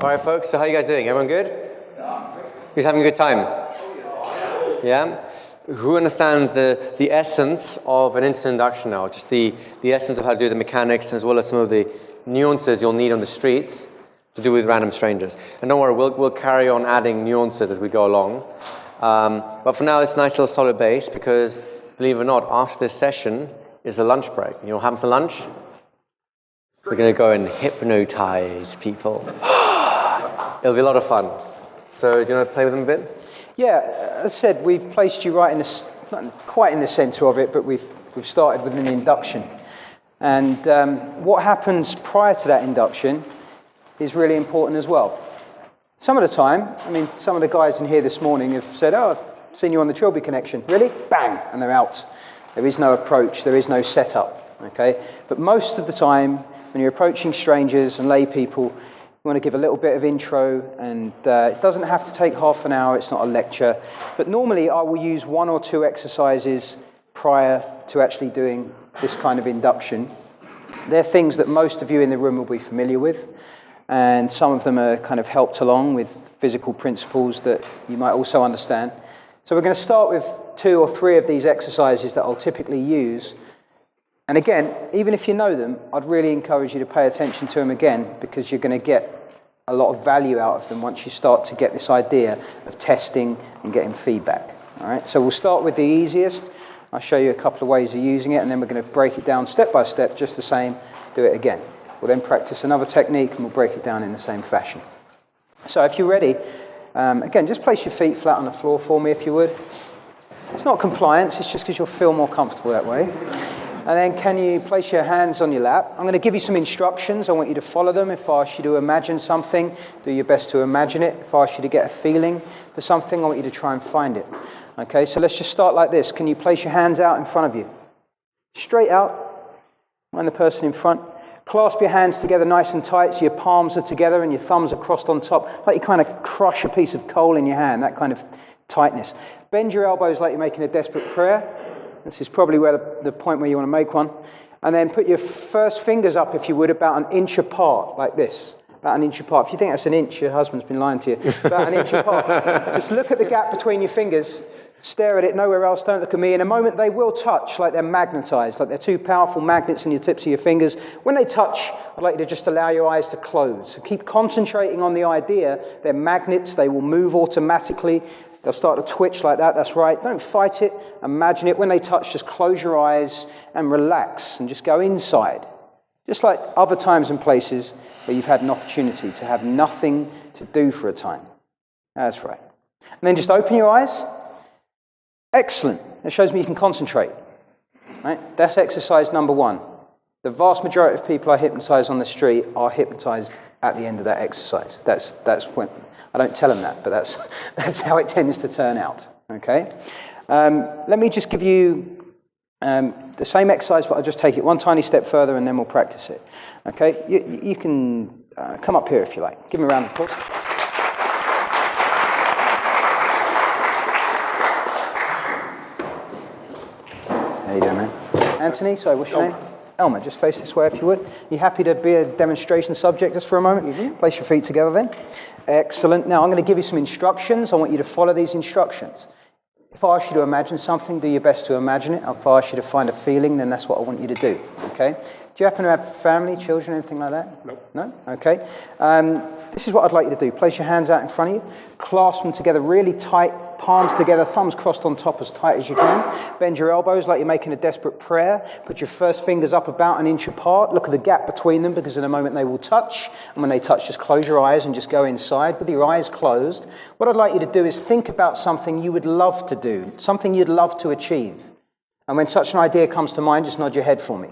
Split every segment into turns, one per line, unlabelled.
All right, folks, so how are you guys doing? Everyone good? Who's having a good time? Yeah? Who understands the essence of an instant induction now? Just the essence of how to do the mechanics, as well as some of the nuances you'll need on the streets to do with random strangers. And don't worry, we'll carry on adding nuances as we go along. But for now, it's a nice little solid base because, believe it or not, after this session is a lunch break. You know what happens to lunch? We're going to go and hypnotize people. It'll be a lot of fun. So do you want to play with them a bit?
Yeah, as I said, we've placed you right in the, not quite in the center of it, but we've started with an induction. And what happens prior to that induction is really important as well. Some of the time, I mean, some of the guys in here this morning have said, oh, I've seen you on the Trilby connection. Really? Bang! And they're out. There is no approach, there is no setup, okay? But most of the time, when you're approaching strangers and lay people, you want to give a little bit of intro, and it doesn't have to take half an hour, it's not a lecture. But normally I will use 1 or 2 exercises prior to actually doing this kind of induction. They're things that most of you in the room will be familiar with, and some of them are kind of helped along with physical principles that you might also understand. So we're going to start with 2 or 3 of these exercises that I'll typically use. And again, even if you know them, I'd really encourage you to pay attention to them again, because you're going to get a lot of value out of them once you start to get this idea of testing and getting feedback. All right, so we'll start with the easiest. I'll show you a couple of ways of using it, and then we're going to break it down step by step, just the same, do it again. We'll then practice another technique, and we'll break it down in the same fashion. So if you're ready, again, just place your feet flat on the floor for me, if you would. It's not compliance, it's just because you'll feel more comfortable that way. And then can you place your hands on your lap? I'm going to give you some instructions. I want you to follow them. If I ask you to imagine something, do your best to imagine it. If I ask you to get a feeling for something, I want you to try and find it. Okay, so let's just start like this. Can you place your hands out in front of you? Straight out, and the person in front. Clasp your hands together nice and tight so your palms are together and your thumbs are crossed on top, like you kind of crush a piece of coal in your hand, that kind of tightness. Bend your elbows like you're making a desperate prayer. This is probably where the point where you want to make one. And then put your first fingers up, if you would, about an inch apart, like this. About an inch apart. If you think that's an inch, your husband's been lying to you. About an inch apart. Just look at the gap between your fingers. Stare at it, nowhere else, don't look at me. In a moment, they will touch like they're magnetized, like they're 2 powerful magnets in your tips of your fingers. When they touch, I'd like you to just allow your eyes to close. So keep concentrating on the idea. They're magnets, they will move automatically. They'll start to twitch like that, that's right. Don't fight it, imagine it. When they touch, just close your eyes and relax and just go inside. Just like other times and places where you've had an opportunity to have nothing to do for a time. That's right. And then just open your eyes. Excellent. That shows me you can concentrate. Right? That's exercise number 1. The vast majority of people I hypnotize on the street are hypnotized at the end of that exercise. That's when... I don't tell them that, but that's how it tends to turn out, okay? Let me just give you the same exercise, but I'll just take it one tiny step further and then we'll practice it, okay? You can come up here if you like. Give me a round of applause. How you doing, man? Anthony, sorry, what's your name? Elmer, just face this way if you would. You happy to be a demonstration subject just for a moment? Mm-hmm. Place your feet together then. Excellent. Now I'm going to give you some instructions. I want you to follow these instructions. If I ask you to imagine something, do your best to imagine it. If I ask you to find a feeling, then that's what I want you to do. Okay? Do you happen to have family, children, anything like that? No. No? Okay. This is what I'd like you to do. Place your hands out in front of you. Clasp them together really tight. Palms together, thumbs crossed on top as tight as you can. Bend your elbows like you're making a desperate prayer. Put your first fingers up about an inch apart. Look at the gap between them, because in a moment they will touch. And when they touch, just close your eyes and just go inside with your eyes closed. What I'd like you to do is think about something you would love to do, something you'd love to achieve. And when such an idea comes to mind, just nod your head for me.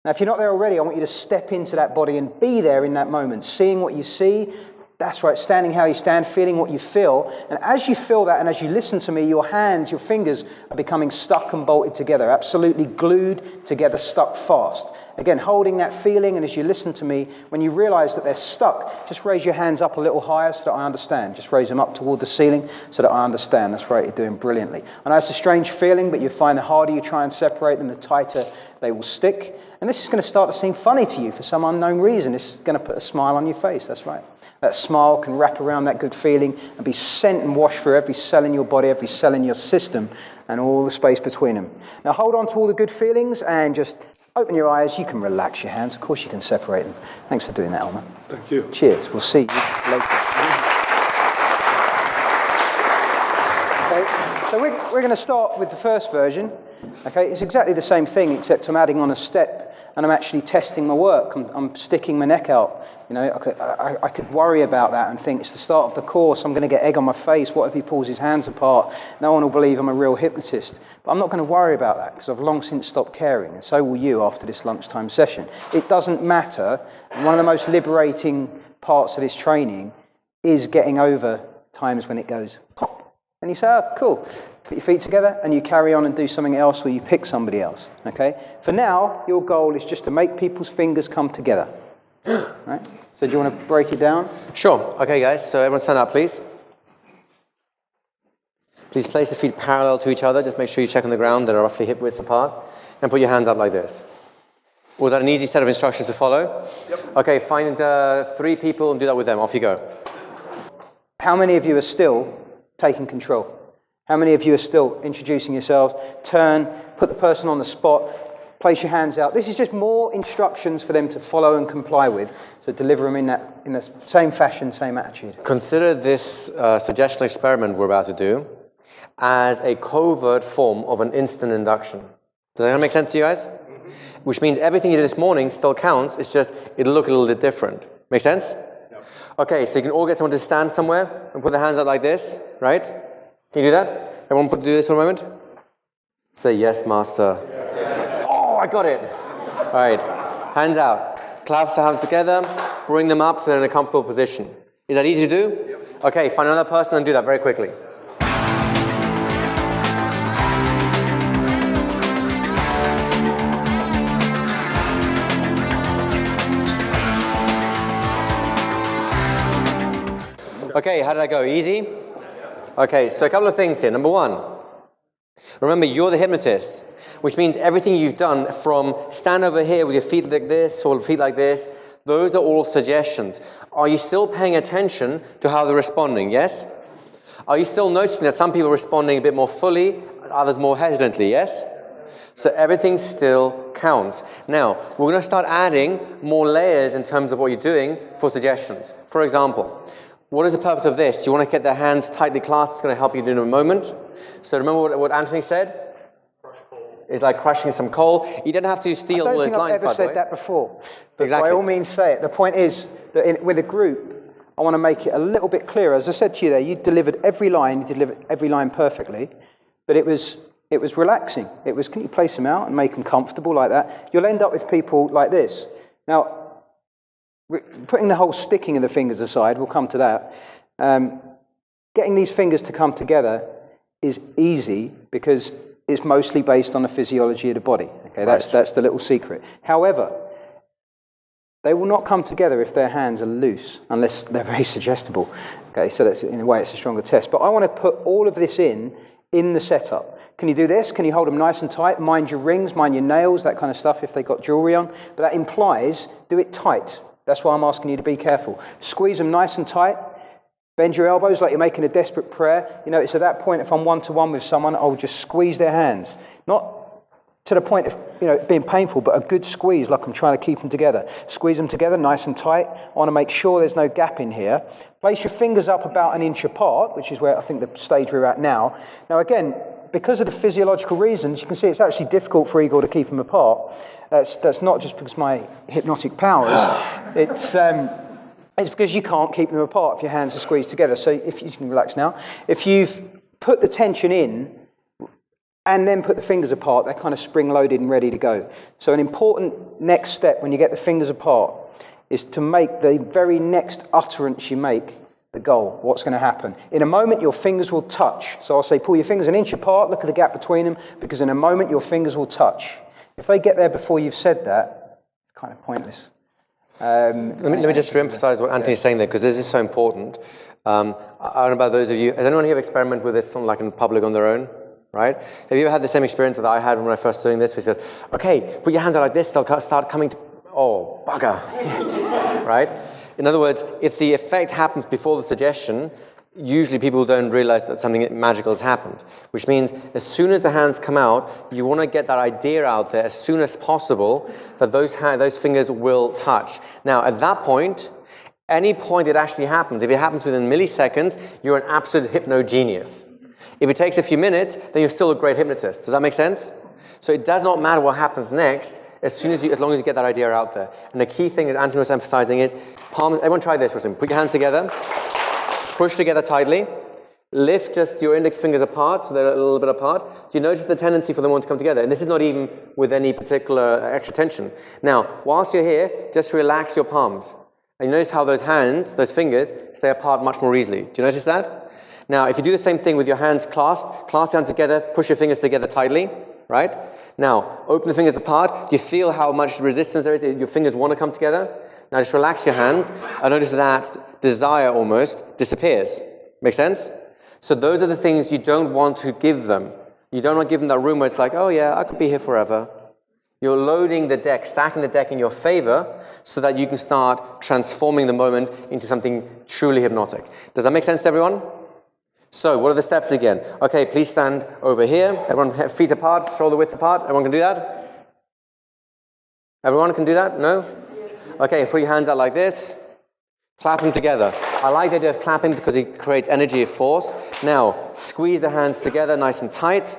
Now, if you're not there already, I want you to step into that body and be there in that moment, seeing what you see. That's right, standing how you stand, feeling what you feel. And as you feel that and as you listen to me, your hands, your fingers are becoming stuck and bolted together, absolutely glued together, stuck fast. Again, holding that feeling, and as you listen to me, when you realize that they're stuck, just raise your hands up a little higher so that I understand. Just raise them up toward the ceiling so that I understand. That's right, you're doing brilliantly. I know it's a strange feeling, but you find the harder you try and separate them, the tighter they will stick. And this is going to start to seem funny to you for some unknown reason. It's going to put a smile on your face, that's right. That smile can wrap around that good feeling and be sent and washed through every cell in your body, every cell in your system, and all the space between them. Now hold on to all the good feelings and just open your eyes. You can relax your hands. Of course you can separate them. Thanks for doing that, Elmer.
Thank you.
Cheers. We'll see you later. Okay, so we're going to start with the first version. Okay, it's exactly the same thing, except I'm adding on a step and I'm actually testing my work. I'm sticking my neck out. You know, I could worry about that and think it's the start of the course. I'm going to get egg on my face. What if he pulls his hands apart? No one will believe I'm a real hypnotist. But I'm not going to worry about that because I've long since stopped caring. And so will you after this lunchtime session. It doesn't matter. One of the most liberating parts of this training is getting over times when it goes pop. And you say, oh, cool. Put your feet together and you carry on and do something else or you pick somebody else. Okay? For now, your goal is just to make people's fingers come together. Right? So do you want to break it down?
Sure. Okay, guys. So everyone stand up, please. Please place the feet parallel to each other. Just make sure you check on the ground. They're roughly hip widths apart. And put your hands up like this. Was that an easy set of instructions to follow? Yep. Okay, find 3 people and do that with them. Off you go.
How many of you are still taking control? How many of you are still introducing yourselves? Turn, put the person on the spot, place your hands out. This is just more instructions for them to follow and comply with. So deliver them in the same fashion, same attitude.
Consider this suggestion experiment we're about to do as a covert form of an instant induction. Does that make sense to you guys? Mm-hmm. Which means everything you did this morning still counts. It's just it'll look a little bit different. Make sense? No. Okay, so you can all get someone to stand somewhere and put their hands out like this, right? Can you do that? Everyone do this for a moment? Say yes, master. Yes. Oh, I got it. All right, hands out. Clasp the hands together, bring them up so they're in a comfortable position. Is that easy to do? Yep. Okay, find another person and do that very quickly. Okay, how did I go? Easy? Okay, so a couple of things here. Number 1, remember you're the hypnotist, which means everything you've done from stand over here with your feet like this or feet like this, those are all suggestions. Are you still paying attention to how they're responding, yes? Are you still noticing that some people are responding a bit more fully, others more hesitantly, yes? So everything still counts. Now, we're going to start adding more layers in terms of what you're doing for suggestions. For example, what is the purpose of this? You want to get their hands tightly clasped. It's going to help you in a moment. So remember what Anthony said? Crush coal. It's like crushing some coal. You don't have to steal all his lines, by the way.
I don't think I've ever said that before. But
exactly.
By all means say it. The point is that with a group, I want to make it a little bit clearer. As I said to you there, you delivered every line perfectly, but it was relaxing. It was, can you place them out and make them comfortable like that? You'll end up with people like this. Now, putting the whole sticking of the fingers aside, we'll come to that. Getting these fingers to come together is easy because it's mostly based on the physiology of the body. Okay, that's the little secret. However, they will not come together if their hands are loose, unless they're very suggestible. Okay, so that's, in a way, it's a stronger test. But I want to put all of this in the setup. Can you do this? Can you hold them nice and tight? Mind your rings, mind your nails, that kind of stuff if they've got jewelry on. But that implies do it tight. That's why I'm asking you to be careful. Squeeze them nice and tight. Bend your elbows like you're making a desperate prayer. You know, it's at that point, if I'm one-to-one with someone, I'll just squeeze their hands. Not to the point of, being painful, but a good squeeze, like I'm trying to keep them together. Squeeze them together nice and tight. I want to make sure there's no gap in here. Place your fingers up about 1 inch apart, which is where I think the stage we're at now. Now, again, because of the physiological reasons, you can see it's actually difficult for Igor to keep them apart. That's not just because of my hypnotic powers. It's because you can't keep them apart if your hands are squeezed together. So if you can relax now. If you've put the tension in and then put the fingers apart, they're kind of spring-loaded and ready to go. So an important next step when you get the fingers apart is to make the very next utterance you make the goal, what's going to happen. In a moment, your fingers will touch. So I'll say, pull your fingers 1 inch apart, look at the gap between them, because in a moment, your fingers will touch. If they get there before you've said that, kind of pointless.
Let me just re-emphasize what Anthony's saying there, because this is so important. I don't know about those of you, has anyone here experimented with this something like in public on their own? Right? Have you ever had the same experience that I had when I first doing this, which says, okay, put your hands out like this, they'll start coming to, oh, bugger. Right? In other words, if the effect happens before the suggestion, usually people don't realize that something magical has happened, which means as soon as the hands come out, you want to get that idea out there as soon as possible that those fingers will touch. Now, at that point, any point it actually happens, if it happens within milliseconds, you're an absolute hypno-genius. If it takes a few minutes, then you're still a great hypnotist. Does that make sense? So it does not matter what happens next, as long as you get that idea out there. And the key thing, as Anthony was emphasizing, is palms. Everyone try this for a second. Put your hands together. Push together tightly. Lift just your index fingers apart, so they're a little bit apart. Do you notice the tendency for them all to come together? And this is not even with any particular extra tension. Now, whilst you're here, just relax your palms. And you notice how those hands, those fingers, stay apart much more easily. Do you notice that? Now, if you do the same thing with your hands clasped, clasp your hands together, push your fingers together tightly, right? Now, open the fingers apart. Do you feel how much resistance there is? Your fingers want to come together? Now just relax your hands and notice that desire almost disappears. Make sense? So those are the things you don't want to give them. You don't want to give them that room where it's like, oh yeah, I could be here forever. You're loading the deck, stacking the deck in your favor so that you can start transforming the moment into something truly hypnotic. Does that make sense to everyone? So what are the steps again? Okay, please stand over here. Everyone feet apart, shoulder width apart. Everyone can do that? Everyone can do that? No? Okay, put your hands out like this. Clap them together. I like the idea of clapping because it creates energy of force. Now, squeeze the hands together nice and tight.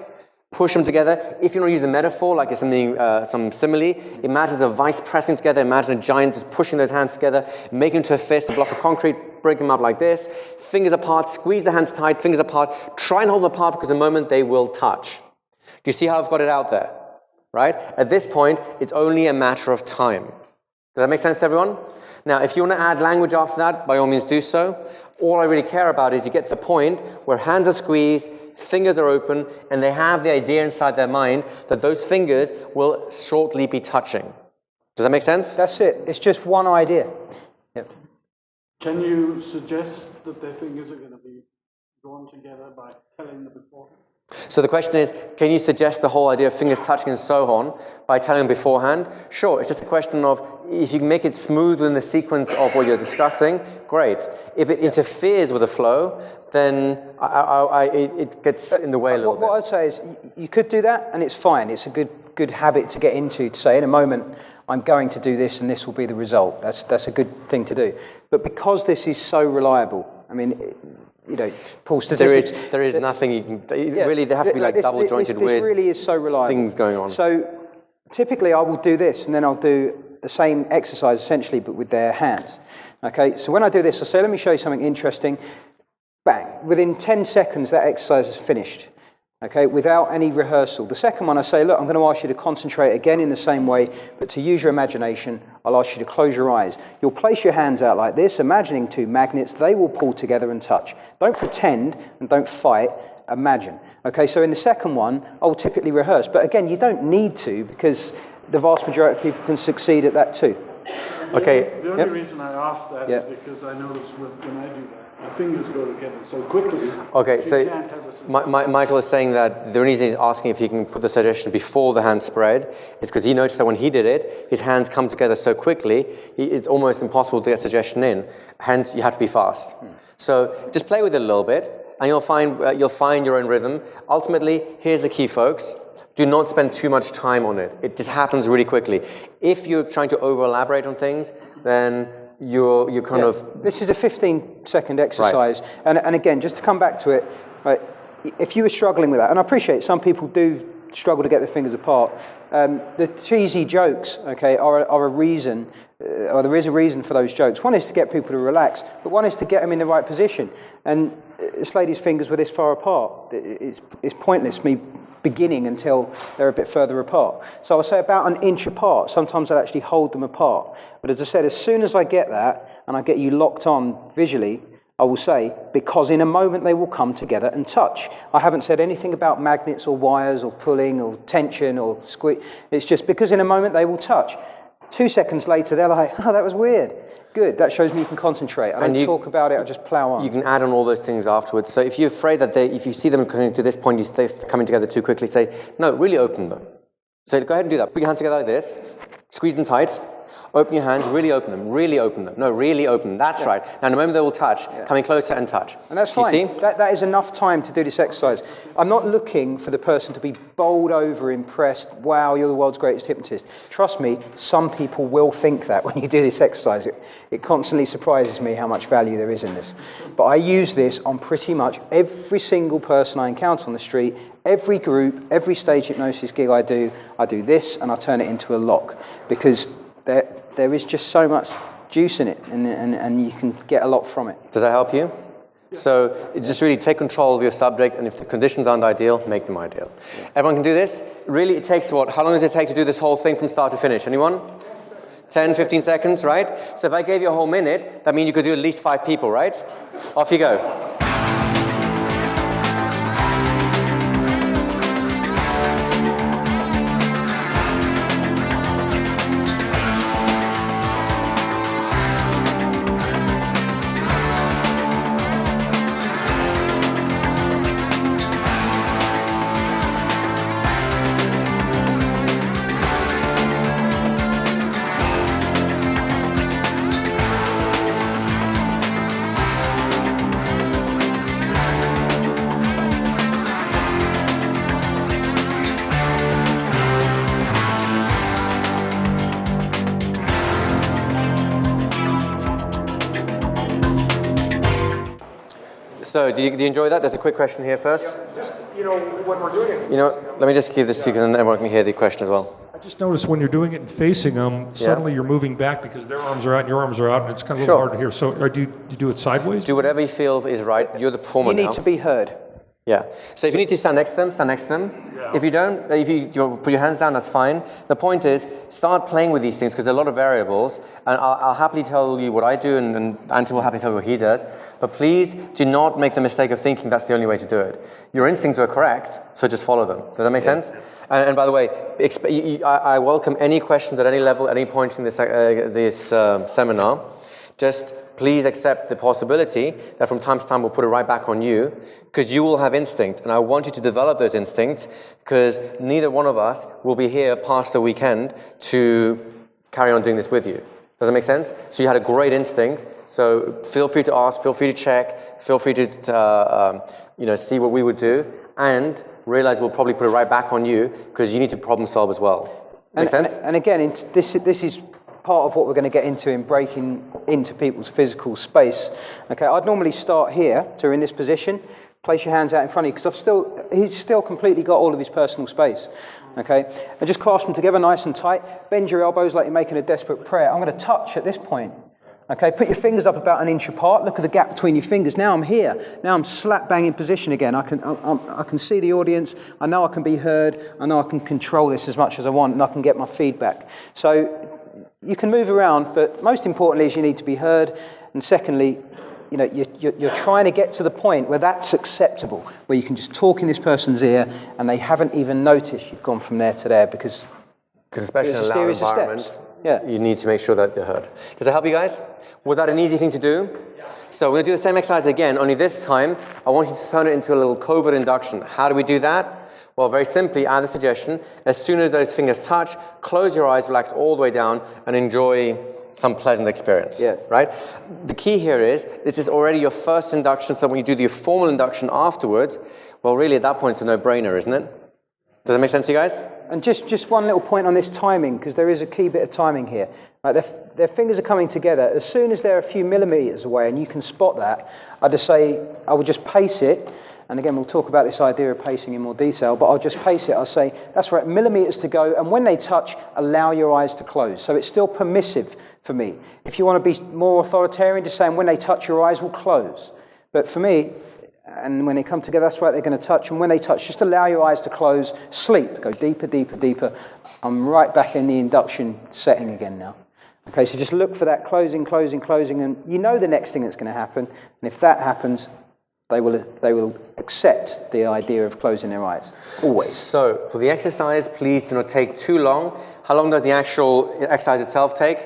Push them together. If you want to use a metaphor, like it's something, some simile, imagine a vice pressing together. Imagine a giant just pushing those hands together, make them into a fist, a block of concrete, break them up like this. Fingers apart, squeeze the hands tight, fingers apart. Try and hold them apart because the moment they will touch. Do you see how I've got it out there? Right? At this point, it's only a matter of time. Does that make sense to everyone? Now, if you want to add language after that, by all means do so. All I really care about is you get to the point where hands are squeezed, fingers are open, and they have the idea inside their mind that those fingers will shortly be touching. Does that make sense?
That's it. It's just one idea. Yep.
Can you suggest that their fingers are going to be drawn together by telling them beforehand?
So the question is, can you suggest the whole idea of fingers touching and so on by telling them beforehand? Sure, it's just a question of if you can make it smooth in the sequence of what you're discussing, great. If it interferes with the flow, then it gets in the way a little bit.
What I'd say is you could do that and it's fine. It's a good habit to get into, to say in a moment I'm going to do this and this will be the result. That's a good thing to do. But because this is so reliable, I mean, you know, Paul, statistics...
There is nothing you can... Really, they have to be like double-jointed
this really is so reliable.
Things going on.
So typically I will do this and then I'll do the same exercise essentially but with their hands. Okay, so when I do this, I say, let me show you something interesting. Bang. Within 10 seconds, that exercise is finished. Okay, without any rehearsal. The second one, I say, look, I'm going to ask you to concentrate again in the same way, but to use your imagination, I'll ask you to close your eyes. You'll place your hands out like this, imagining two magnets. They will pull together and touch. Don't pretend and don't fight. Imagine. Okay, so in the second one, I'll typically rehearse. But again, you don't need to because the vast majority of people can succeed at that too.
Okay.
The only reason I asked that is because I notice when I do that, my fingers go together so quickly.
Okay, so Michael is saying that the reason he's asking if he can put the suggestion before the hand spread is because he noticed that when he did it, his hands come together so quickly, it's almost impossible to get suggestion in. Hence, you have to be fast. So just play with it a little bit, and you'll find your own rhythm. Ultimately, here's the key, folks. Do not spend too much time on it. It just happens really quickly. If you're trying to over-elaborate on things, then you're kind of...
This is a 15-second exercise. Right. And again, just to come back to it, right, if you were struggling with that, and I appreciate some people do struggle to get their fingers apart, the cheesy jokes, okay, are a reason, or there is a reason for those jokes. One is to get people to relax, but one is to get them in the right position. And this lady's fingers were this far apart. It's pointless me beginning until they're a bit further apart. So I'll say about an inch apart. Sometimes I'll actually hold them apart. But as I said, as soon as I get that, and I get you locked on visually, I will say, because in a moment they will come together and touch. I haven't said anything about magnets or wires or pulling or tension or squeeze. It's just because in a moment they will touch. 2 seconds later, they're like, oh, that was weird. Good, that shows me you can concentrate. I don't talk about it, I just plow on.
You can add on all those things afterwards. So if you're afraid that if you see them coming to this point, they're coming together too quickly, say, no, really open them. So go ahead and do that. Put your hands together like this, squeeze them tight, open your hands, really open them, really open them. No, really open them, that's right. Now, in a moment they will touch, coming closer and touch.
And that's fine.
You see?
That is enough time to do this exercise. I'm not looking for the person to be bowled over, impressed, wow, you're the world's greatest hypnotist. Trust me, some people will think that when you do this exercise. It constantly surprises me how much value there is in this. But I use this on pretty much every single person I encounter on the street, every group, every stage hypnosis gig I do this and I turn it into a lock, because there is just so much juice in it, and you can get a lot from it.
Does that help you? So just really take control of your subject, and if the conditions aren't ideal, make them ideal. Everyone can do this? Really, it takes what? How long does it take to do this whole thing from start to finish? Anyone? 10, 15 seconds, right? So if I gave you a whole minute, that means you could do at least 5 people, right? Off you go. So, do you enjoy that? There's a quick question here first.
Just, when we're doing it.
Let me just give this to you because then everyone can hear the question as well.
I just noticed when you're doing it and facing them, suddenly you're moving back because their arms are out and your arms are out, and it's kind of a little hard to hear. So, do you do it sideways?
Do whatever you feel is right. You're the performer now.
You need to be heard.
Yeah. So if you need to stand next to them, stand next to them. Yeah. If you don't, if you put your hands down, that's fine. The point is, start playing with these things because there are a lot of variables. And I'll happily tell you what I do, and Ante will happily tell you what he does. But please do not make the mistake of thinking that's the only way to do it. Your instincts were correct, so just follow them. Does that make sense? And by the way, I welcome any questions at any level, at any point in this seminar. Just please accept the possibility that from time to time we'll put it right back on you, because you will have instinct, and I want you to develop those instincts, because neither one of us will be here past the weekend to carry on doing this with you. Does that make sense? So you had a great instinct, so feel free to ask, feel free to check, feel free to see what we would do, and realize we'll probably put it right back on you, because you need to problem solve as well. Make sense?
And again, this is part of what we're going to get into in breaking into people's physical space. Okay, I'd normally start here, so in this position, place your hands out in front of you, because he's still completely got all of his personal space. Okay, and just clasp them together nice and tight, bend your elbows like you're making a desperate prayer. I'm going to touch at this point. Okay, put your fingers up about an inch apart, look at the gap between your fingers. Now I'm here, now I'm slap bang in position again. I can see the audience, I know I can be heard, I know I can control this as much as I want, and I can get my feedback. So you can move around, but most importantly is you need to be heard, and secondly, you're trying to get to the point where that's acceptable, where you can just talk in this person's ear and they haven't even noticed you've gone from there to there, because
especially in a loud environment, you need to make sure that they're heard. Does that help you guys? Was that an easy thing to do? Yeah. So we're going to do the same exercise again, only this time I want you to turn it into a little covert induction. How do we do that? Well, very simply, add the suggestion, as soon as those fingers touch, close your eyes, relax all the way down, and enjoy some pleasant experience, right? The key here is, this is already your first induction, so when you do the formal induction afterwards, well, really, at that point, it's a no-brainer, isn't it? Does that make sense to you guys?
And just one little point on this timing, because there is a key bit of timing here. Right, their fingers are coming together. As soon as they're a few millimeters away, and you can spot that, I would just pace it. And again, we'll talk about this idea of pacing in more detail, but I'll just pace it. I'll say, that's right, millimeters to go, and when they touch, allow your eyes to close. So it's still permissive for me. If you want to be more authoritarian, just saying when they touch, your eyes will close. But for me, and when they come together, that's right, they're going to touch, and when they touch, just allow your eyes to close, sleep, go deeper, deeper, deeper. I'm right back in the induction setting again now. Okay, so just look for that closing, closing, closing, and you know the next thing that's going to happen, and if that happens, they will accept the idea of closing their eyes, always.
So, for the exercise, please do not take too long. How long does the actual exercise itself take?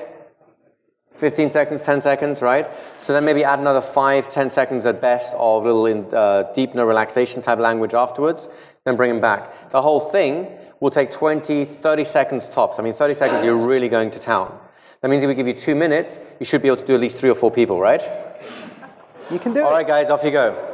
15 seconds, 10 seconds, right? So then maybe add another 5, 10 seconds at best of little deep no relaxation type language afterwards, then bring them back. The whole thing will take 20, 30 seconds tops. I mean, 30 seconds, you're really going to town. That means if we give you 2 minutes, you should be able to do at least 3 or 4 people, right?
You can do it.
All right, guys, off you go.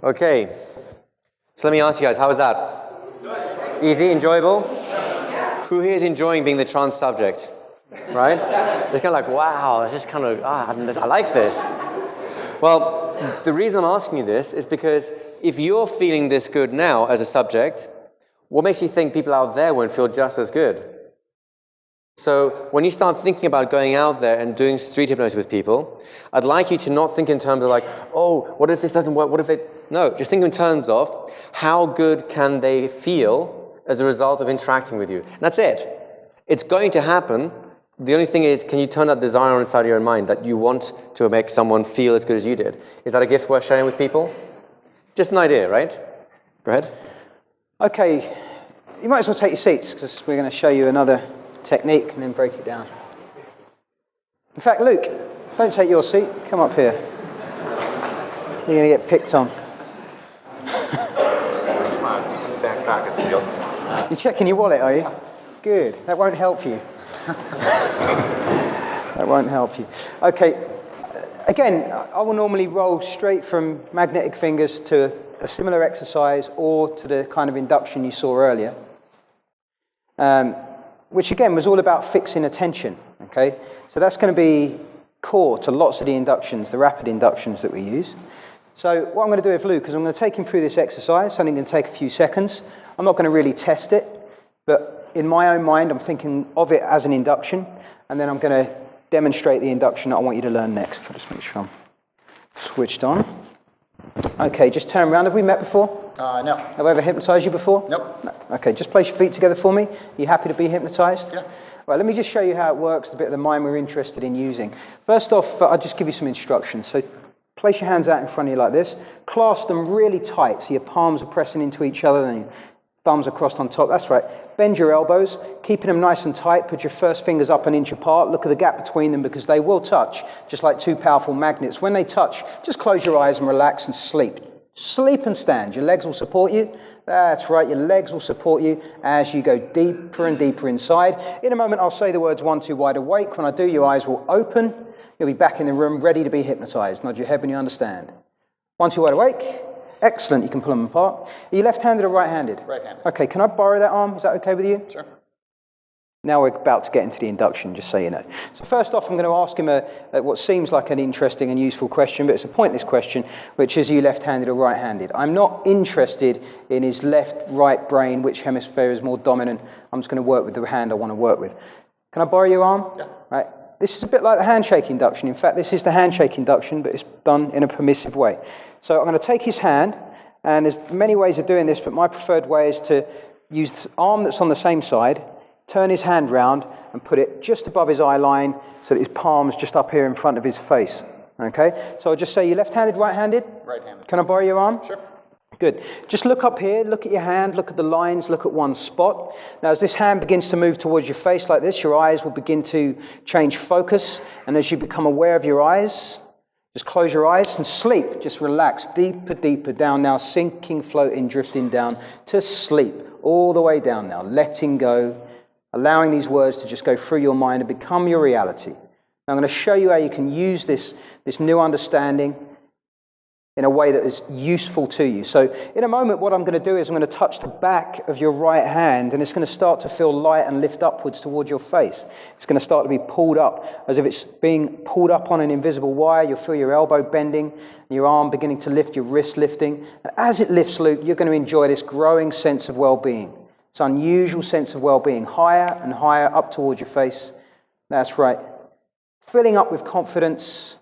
Okay, so let me ask you guys, how was that? Easy, enjoyable? Who here is enjoying being the trance subject? Right? It's kind of like, wow, this is kind of, I like this. Well, the reason I'm asking you this is because if you're feeling this good now as a subject, what makes you think people out there won't feel just as good? So when you start thinking about going out there and doing street hypnosis with people, I'd like you to not think in terms of like, oh, what if this doesn't work? What if it... No, just think in terms of how good can they feel as a result of interacting with you. And that's it. It's going to happen. The only thing is, can you turn that desire on inside of your own mind that you want to make someone feel as good as you did? Is that a gift worth sharing with people? Just an idea, right? Go ahead.
Okay, you might as well take your seats because we're going to show you another technique and then break it down. In fact, Luke, don't take your seat. Come up here. You're going to get picked on.
Backpack is sealed.
You're checking your wallet, are you? Good. That won't help you. That won't help you. Okay. Again, I will normally roll straight from magnetic fingers to a similar exercise or to the kind of induction you saw earlier. Which again was all about fixing attention, okay? So that's going to be core to lots of the inductions, the rapid inductions that we use. So what I'm going to do with Luke is I'm going to take him through this exercise. It's only going to take a few seconds. I'm not going to really test it, but in my own mind, I'm thinking of it as an induction, and then I'm going to demonstrate the induction that I want you to learn next. I'll just make sure I'm switched on. Okay, just turn around. Have we met before?
No.
Have I ever hypnotized you before?
Nope.
No. Okay, just place your feet together for me. Are you happy to be hypnotized?
Yeah.
Right, let me just show you how it works, the bit of the mind we're interested in using. First off, I'll just give you some instructions. So place your hands out in front of you like this. Clasp them really tight so your palms are pressing into each other and your thumbs are crossed on top. That's right. Bend your elbows, keeping them nice and tight. Put your first fingers up an inch apart. Look at the gap between them because they will touch, just like two powerful magnets. When they touch, just close your eyes and relax and sleep. Sleep and stand. Your legs will support you. That's right, your legs will support you as you go deeper and deeper inside. In a moment, I'll say the words 1, 2, wide awake. When I do, your eyes will open. You'll be back in the room, ready to be hypnotized. Nod your head when you understand. 1, 2, wide awake. Excellent, you can pull them apart. Are you left-handed or right-handed?
Right-handed.
Okay, can I borrow that arm? Is that okay with you?
Sure.
Now we're about to get into the induction, just so you know. So first off, I'm going to ask him what seems like an interesting and useful question, but it's a pointless question, which is, are you left-handed or right-handed? I'm not interested in his left-right brain, which hemisphere is more dominant. I'm just going to work with the hand I want to work with. Can I borrow your arm?
Yeah.
Right. This is a bit like the handshake induction. In fact, this is the handshake induction, but it's done in a permissive way. So I'm going to take his hand, and there's many ways of doing this, but my preferred way is to use the arm that's on the same side, turn his hand round and put it just above his eye line so that his palm's just up here in front of his face. Okay? So I'll just say, you left-handed, right-handed?
Right-handed.
Can I borrow your arm?
Sure.
Good. Just look up here, look at your hand, look at the lines, look at one spot. Now, as this hand begins to move towards your face like this, your eyes will begin to change focus. And as you become aware of your eyes, just close your eyes and sleep. Just relax deeper, deeper down now, sinking, floating, drifting down to sleep. All the way down now, letting go, allowing these words to just go through your mind and become your reality. Now, I'm going to show you how you can use this new understanding in a way that is useful to you. So in a moment, what I'm going to do is I'm going to touch the back of your right hand, and it's going to start to feel light and lift upwards towards your face. It's going to start to be pulled up, as if it's being pulled up on an invisible wire. You'll feel your elbow bending, your arm beginning to lift, your wrist lifting. And as it lifts, Luke, you're going to enjoy this growing sense of well-being. It's an unusual sense of well-being, higher and higher up towards your face. That's right. Filling up with confidence,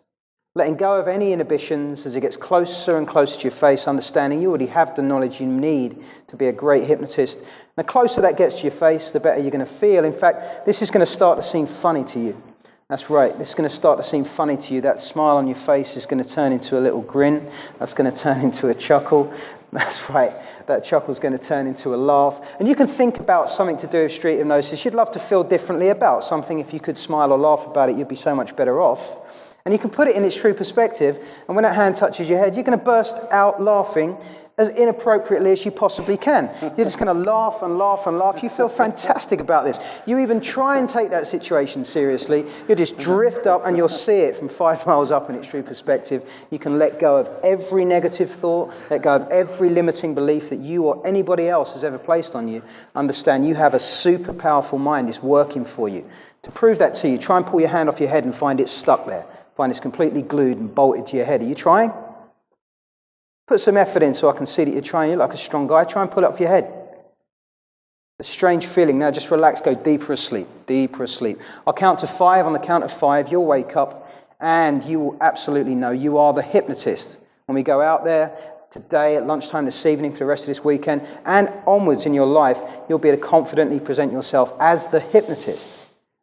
letting go of any inhibitions as it gets closer and closer to your face, understanding you already have the knowledge you need to be a great hypnotist. And the closer that gets to your face, the better you're going to feel. In fact, this is going to start to seem funny to you. That's right, this is going to start to seem funny to you. That smile on your face is going to turn into a little grin. That's going to turn into a chuckle. That's right, that chuckle is going to turn into a laugh. And you can think about something to do with street hypnosis you'd love to feel differently about. Something, if you could smile or laugh about it, you'd be so much better off. And you can put it in its true perspective, and when that hand touches your head, you're going to burst out laughing as inappropriately as you possibly can. You're just going to laugh and laugh and laugh. You feel fantastic about this. You even try and take that situation seriously. You'll just drift up and you'll see it from 5 miles up in its true perspective. You can let go of every negative thought, let go of every limiting belief that you or anybody else has ever placed on you. Understand you have a super powerful mind. It's working for you. To prove that to you, try and pull your hand off your head and find it stuck there. Find it's completely glued and bolted to your head. Are you trying? Put some effort in so I can see that you're trying. You're like a strong guy. Try and pull it off your head. A strange feeling. Now just relax. Go deeper asleep. Deeper asleep. I'll count to 5. On the count of 5, you'll wake up and you will absolutely know you are the hypnotist. When we go out there today at lunchtime, this evening, for the rest of this weekend, and onwards in your life, you'll be able to confidently present yourself as the hypnotist.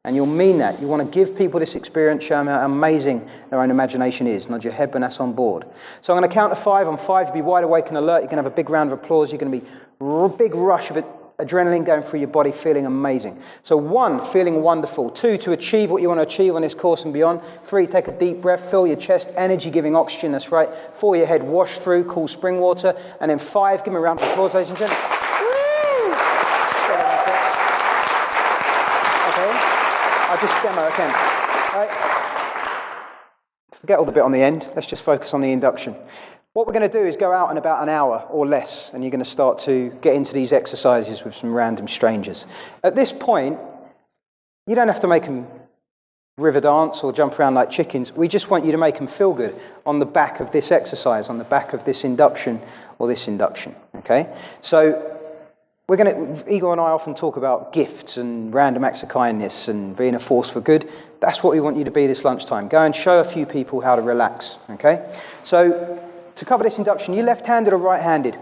And you'll mean that. You want to give people this experience, show them how amazing their own imagination is. Nod your head when that's on board. So I'm going to count to 5. On 5, you'll be wide awake and alert. You're going to have a big round of applause. You're going to be a big rush of adrenaline going through your body, feeling amazing. So 1, feeling wonderful. 2, to achieve what you want to achieve on this course and beyond. 3, take a deep breath, fill your chest, energy-giving oxygen, that's right. 4, your head wash through, cool spring water. And then 5, give me a round of applause, ladies and gentlemen. I'll just demo again. Right. Forget all the bit on the end. Let's just focus on the induction. What we're going to do is go out in about an hour or less, and you're going to start to get into these exercises with some random strangers. At this point, you don't have to make them river dance or jump around like chickens. We just want you to make them feel good on the back of this exercise, on the back of this induction or this induction. Okay? So we're going to, Igor and I often talk about gifts and random acts of kindness and being a force for good. That's what we want you to be this lunchtime. Go and show a few people how to relax, okay? So, to cover this induction, you left-handed or right-handed?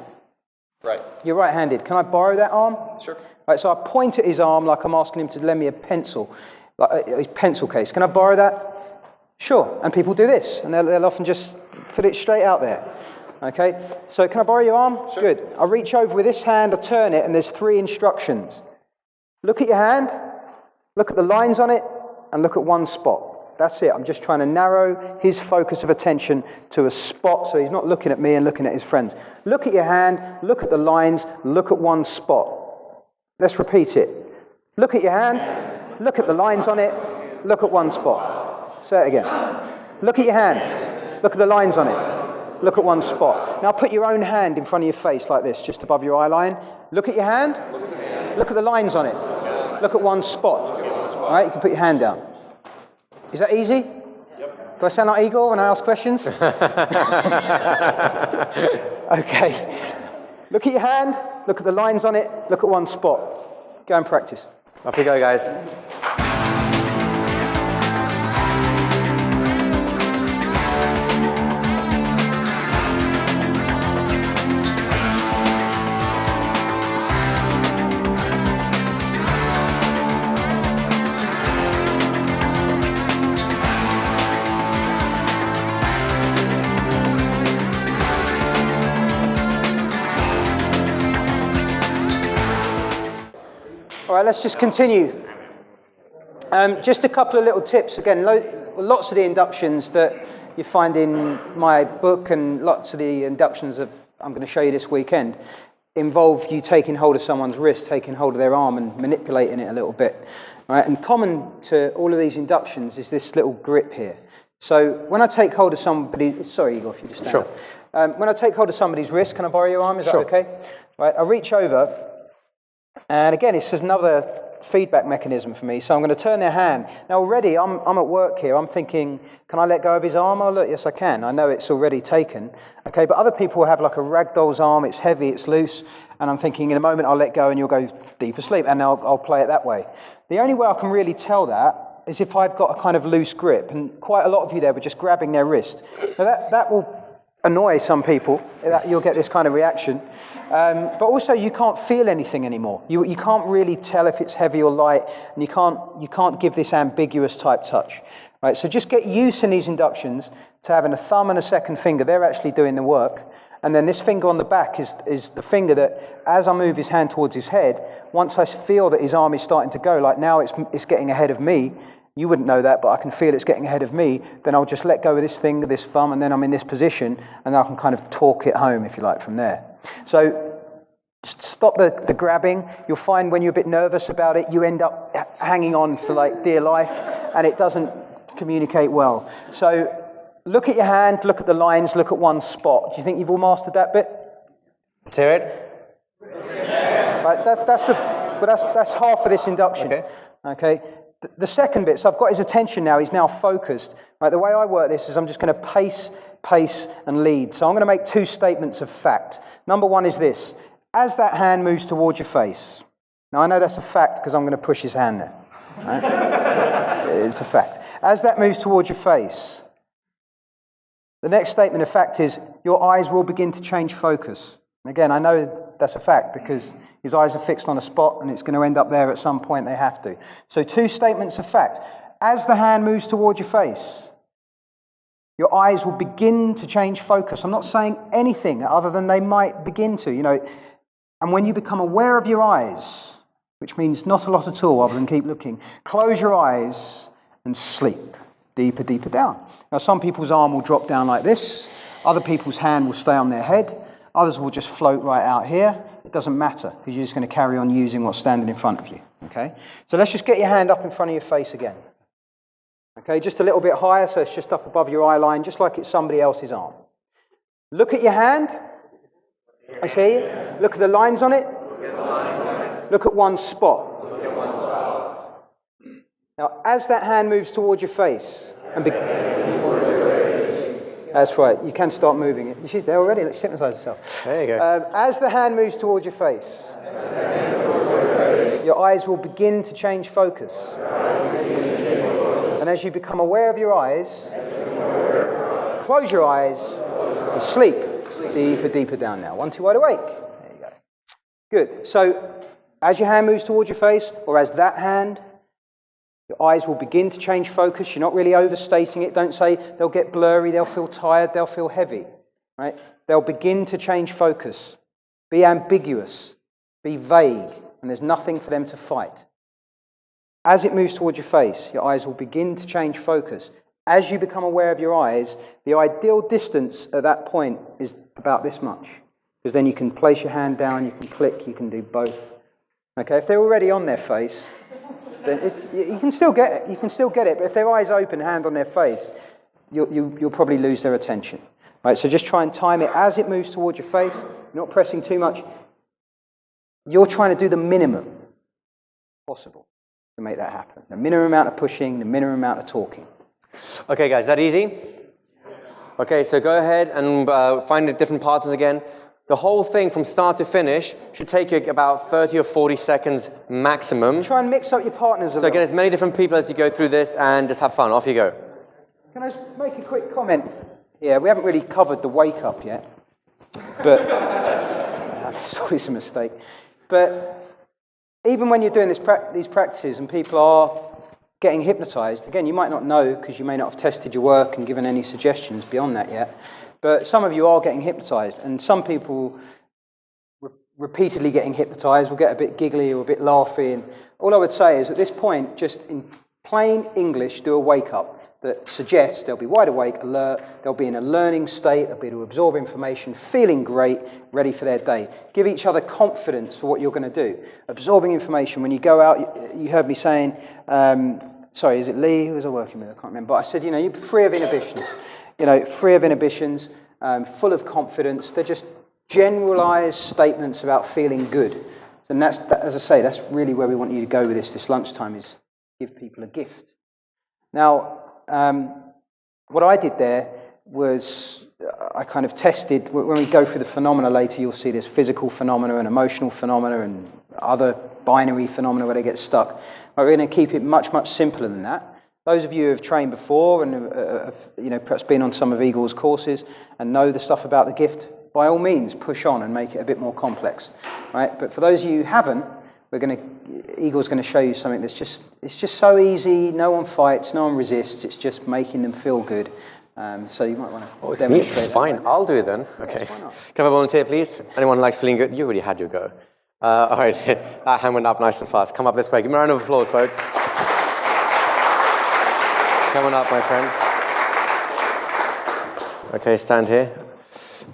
Right.
You're right-handed. Can I borrow that arm?
Sure.
Right, so I point at his arm like I'm asking him to lend me a pencil, like his pencil case. Can I borrow that? Sure. And people do this, and they'll often just put it straight out there. Okay, so can I borrow your arm? Sure. Good. I reach over with this hand, I turn it, and there's 3 instructions. Look at your hand, look at the lines on it, and look at one spot. That's it. I'm just trying to narrow his focus of attention to a spot so he's not looking at me and looking at his friends. Look at your hand, look at the lines, look at one spot. Let's repeat it. Look at your hand, look at the lines on it, look at one spot. Say it again. Look at your hand, look at the lines on it. Look at one spot. Now put your own hand in front of your face like this, just above your eye line. Look at your hand. Look at the lines on it. Look at one spot. All right, you can put your hand down. Is that easy? Yep. Do I sound like Igor when I ask questions? Okay. Look at your hand. Look at the lines on it. Look at one spot. Go and practice.
Off you go, guys.
All right, let's just continue. Just a couple of little tips. Again, lots of the inductions that you find in my book and lots of the inductions that I'm going to show you this weekend involve you taking hold of someone's wrist, taking hold of their arm and manipulating it a little bit. All right? And common to all of these inductions is this little grip here. So when I take hold of somebody, sorry Igor, if you just stand up. When I take hold of somebody's wrist, can I borrow your arm? Is that okay? All right, I reach over, and again, it's just another feedback mechanism for me. So I'm going to turn their hand. Now already I'm at work here. I'm thinking, can I let go of his arm? Oh look, yes I can. I know it's already taken. Okay, but other people have like a ragdoll's arm. It's heavy, it's loose, and I'm thinking in a moment I'll let go and you'll go deep asleep, and I'll play it that way. The only way I can really tell that is if I've got a kind of loose grip, and quite a lot of you there were just grabbing their wrist. Now that will annoy some people. You'll get this kind of reaction. But also you can't feel anything anymore. You can't really tell if it's heavy or light, and you can't give this ambiguous type touch. Right? So just get used in these inductions to having a thumb and a second finger. They're actually doing the work. And then this finger on the back is the finger that, as I move his hand towards his head, once I feel that his arm is starting to go, like now it's getting ahead of me. You wouldn't know that, but I can feel it's getting ahead of me. Then I'll just let go of this finger, this thumb, and then I'm in this position, and I can kind of talk it home, if you like, from there. So just stop the grabbing. You'll find when you're a bit nervous about it, you end up hanging on for like dear life, and it doesn't communicate well. So look at your hand, look at the lines, look at one spot. Do you think you've all mastered that bit?
Let's hear it.
Right, that's half of this induction. Okay. The second bit, so I've got his attention now, he's now focused. Right, the way I work this is I'm just going to pace, and lead. So I'm going to make two statements of fact. Number one is this: as that hand moves towards your face. Now I know that's a fact because I'm going to push his hand there. Right? It's a fact. As that moves towards your face, the next statement of fact is your eyes will begin to change focus. And again, I know that's a fact because his eyes are fixed on a spot and it's going to end up there at some point. They have to. So two statements of fact. As the hand moves towards your face, your eyes will begin to change focus. I'm not saying anything other than they might begin to, And when you become aware of your eyes, which means not a lot at all other than keep looking, close your eyes and sleep deeper, deeper down. Now some people's arm will drop down like this. Other people's hand will stay on their head. Others will just float right out here. It doesn't matter because you're just going to carry on using what's standing in front of you. Okay? So let's just get your hand up in front of your face again. Okay, just a little bit higher so it's just up above your eye line, just like it's somebody else's arm. Look at your hand. I see you. Look at the lines on it. Look at one spot. Now, as that hand moves towards your face, that's right. You can start moving it. You see, there already. Let's hypnotise yourself.
There you go.
As the hand moves towards your face, your eyes will begin to change focus. And as you become aware of your eyes, close your eyes and sleep deeper, deeper down now. 1, 2, wide awake. There you go. Good. So, as your hand moves towards your face, or as that hand, your eyes will begin to change focus. You're not really overstating it. Don't say they'll get blurry, they'll feel tired, they'll feel heavy. Right? They'll begin to change focus. Be ambiguous. Be vague. And there's nothing for them to fight. As it moves towards your face, your eyes will begin to change focus. As you become aware of your eyes, the ideal distance at that point is about this much. Because then you can place your hand down, you can click, you can do both. Okay, if they're already on their face, then you can still get it, but if their eyes open, hand on their face, you'll probably lose their attention. Right, so just try and time it as it moves towards your face. You're not pressing too much. You're trying to do the minimum possible to make that happen. The minimum amount of pushing, the minimum amount of talking.
Okay, guys, is that easy? Okay, so go ahead and find the different parts again. The whole thing from start to finish should take you about 30 or 40 seconds maximum.
Try and mix up your partners a
So get as many different people as you go through this and just have fun. Off you go.
Can I just make a quick comment? Yeah, we haven't really covered the wake up yet. But it's always a mistake. But even when you're doing these practices and people are getting hypnotized, again, you might not know because you may not have tested your work and given any suggestions beyond that yet. But some of you are getting hypnotized, and some people repeatedly getting hypnotized, we'll get a bit giggly or a bit laughy. And all I would say is at this point, just in plain English, do a wake-up that suggests they'll be wide awake, alert, they'll be in a learning state, they'll be able to absorb information, feeling great, ready for their day. Give each other confidence for what you're going to do. Absorbing information. When you go out, you heard me saying, sorry, is it Lee? Who was I working with? I can't remember. But I said, you're free of inhibitions. Free of inhibitions, full of confidence. They're just generalized statements about feeling good. And that's, as I say, that's really where we want you to go with this lunchtime, is give people a gift. Now, what I did there was I kind of tested, when we go through the phenomena later, you'll see there's physical phenomena and emotional phenomena and other binary phenomena where they get stuck. But we're going to keep it much, much simpler than that. Those of you who have trained before and have perhaps been on some of Eagle's courses and know the stuff about the gift, by all means, push on and make it a bit more complex, right? But for those of you who haven't, Eagle's going to show you something that's it's just so easy. No one fights, no one resists. It's just making them feel good. So you might want to demonstrate that.
Fine, I'll do it then. Okay.
Yes, why not?
Can I have a volunteer, please? Anyone who likes feeling good? You already had your go. All right, that hand went up nice and fast. Come up this way. Give me a round of applause, folks. Come on up, my friend. Okay, stand here.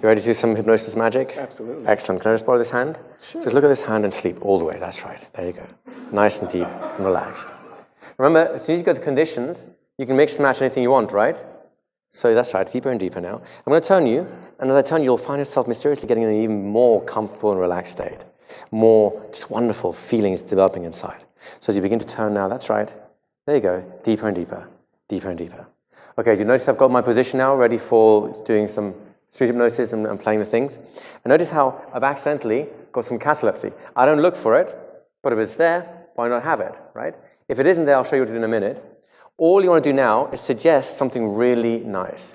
You ready to do some hypnosis magic?
Absolutely.
Excellent. Can I just borrow this hand? Sure. Just look at this hand and sleep all the way. That's right. There you go. Nice and deep and relaxed. Remember, as soon as you go to conditions, you can mix and match anything you want, right? So that's right. Deeper and deeper now. I'm going to turn you, and as I turn you, you'll find yourself mysteriously getting in an even more comfortable and relaxed state. More just wonderful feelings developing inside. So as you begin to turn now, that's right. There you go. Deeper and deeper. Deeper and deeper. Okay, you notice I've got my position now ready for doing some street hypnosis and playing the things. And notice how I've accidentally got some catalepsy. I don't look for it, but if it's there, why not have it, right? If it isn't there, I'll show you what to do in a minute. All you want to do now is suggest something really nice.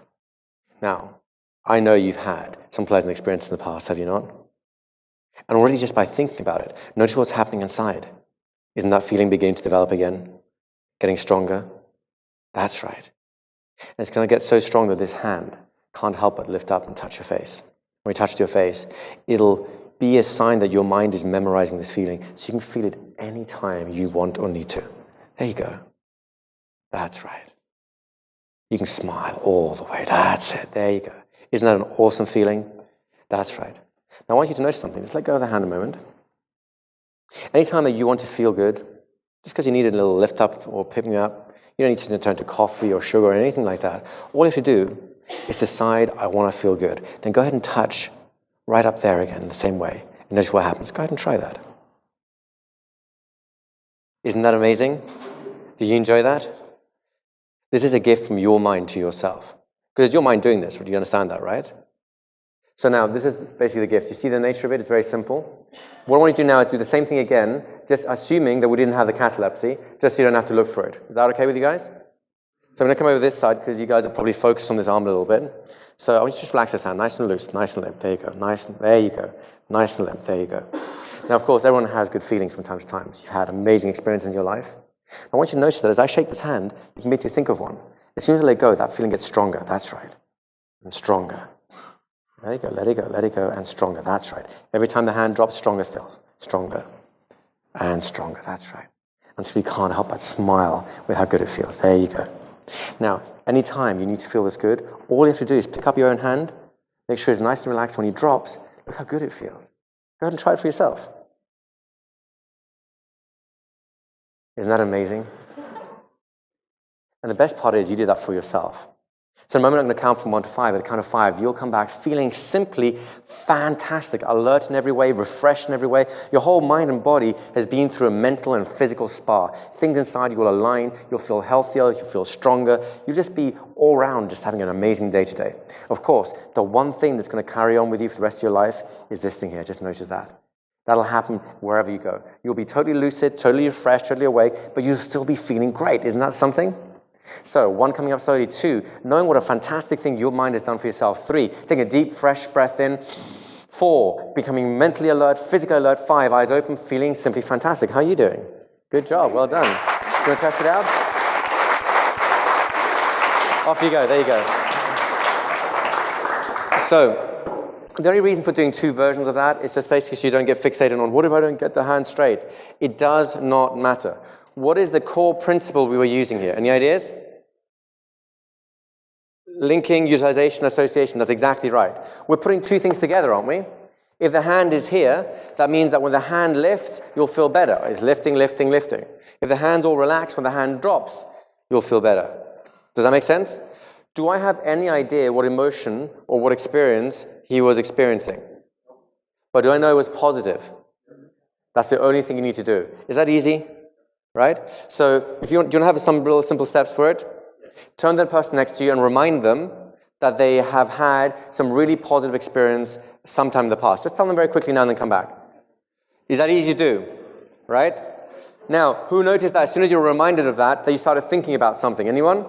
Now, I know you've had some pleasant experience in the past, have you not? And already just by thinking about it, notice what's happening inside. Isn't that feeling beginning to develop again? Getting stronger? That's right. And it's going to get so strong that this hand can't help but lift up and touch your face. When you touch to your face, it'll be a sign that your mind is memorizing this feeling, so you can feel it anytime you want or need to. There you go. That's right. You can smile all the way. That's it. There you go. Isn't that an awesome feeling? That's right. Now I want you to notice something. Just let go of the hand a moment. Anytime that you want to feel good, just because you need a little lift up or pick me up, you don't need to turn to coffee or sugar or anything like that. All you have to do is decide, I want to feel good. Then go ahead and touch right up there again in the same way. And notice what happens. Go ahead and try that. Isn't that amazing? Do you enjoy that? This is a gift from your mind to yourself. Because it's your mind doing this. Do you understand that, right? So now, this is basically the gift. You see the nature of it? It's very simple. What I want you to do now is do the same thing again, just assuming that we didn't have the catalepsy, just so you don't have to look for it. Is that okay with you guys? So I'm going to come over this side, because you guys are probably focused on this arm a little bit. So I want you to just relax this hand, nice and loose, nice and limp. There you go. There you go. Nice and limp. There you go. Now, of course, everyone has good feelings from time to time. So you've had amazing experiences in your life. I want you to notice that as I shake this hand, you can begin to think of one. As soon as I let go, that feeling gets stronger. That's right. And stronger. Let it go, let it go, let it go, and stronger. That's right. Every time the hand drops, stronger still. Stronger. And stronger. That's right. Until you can't help but smile with how good it feels. There you go. Now, anytime you need to feel this good, all you have to do is pick up your own hand, make sure it's nice and relaxed. When he drops, look how good it feels. Go ahead and try it for yourself. Isn't that amazing? And the best part is you do that for yourself. So in a moment, I'm going to count from 1 to 5. At the count of 5, you'll come back feeling simply fantastic, alert in every way, refreshed in every way. Your whole mind and body has been through a mental and physical spa. Things inside you will align. You'll feel healthier. You'll feel stronger. You'll just be all around just having an amazing day today. Of course, the one thing that's going to carry on with you for the rest of your life is this thing here. Just notice that. That'll happen wherever you go. You'll be totally lucid, totally refreshed, totally awake, but you'll still be feeling great. Isn't that something? So 1, coming up slowly. 2, knowing what a fantastic thing your mind has done for yourself. 3, taking a deep, fresh breath in. 4, becoming mentally alert, physically alert. 5, eyes open, feeling simply fantastic. How are you doing? Good job. Well done. You want to test it out? Off you go. There you go. So The only reason for doing two versions of that is just basically so you don't get fixated on, what if I don't get the hand straight? It does not matter. What is the core principle we were using here? Any ideas? Linking, utilization, association. That's exactly right. We're putting two things together, aren't we? If the hand is here, that means that when the hand lifts, you'll feel better. It's lifting, lifting, lifting. If the hand's all relaxed, when the hand drops, you'll feel better. Does that make sense? Do I have any idea what emotion or what experience he was experiencing? But do I know it was positive? That's the only thing you need to do. Is that easy? Right? So if you want, do you want to have some real simple steps for it? Turn to the person next to you and remind them that they have had some really positive experience sometime in the past. Just tell them very quickly now and then come back. Is that easy to do? Right? Now, who noticed that as soon as you were reminded of that you started thinking about something? Anyone?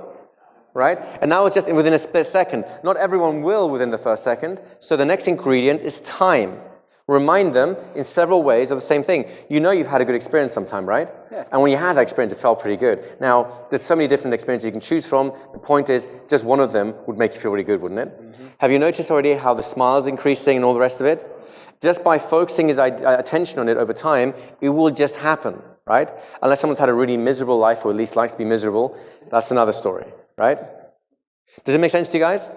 Right? And now it's just within a split second. Not everyone will within the first second. So the next ingredient is time. Remind them in several ways of the same thing. You know you've had a good experience sometime, right? Yeah. And when you had that experience, it felt pretty good. Now, there's so many different experiences you can choose from. The point is, just one of them would make you feel really good, wouldn't it? Mm-hmm. Have you noticed already how the smile's increasing and all the rest of it? Just by focusing his attention on it over time, it will just happen, right? Unless someone's had a really miserable life or at least likes to be miserable, that's another story, right? Does it make sense to you guys?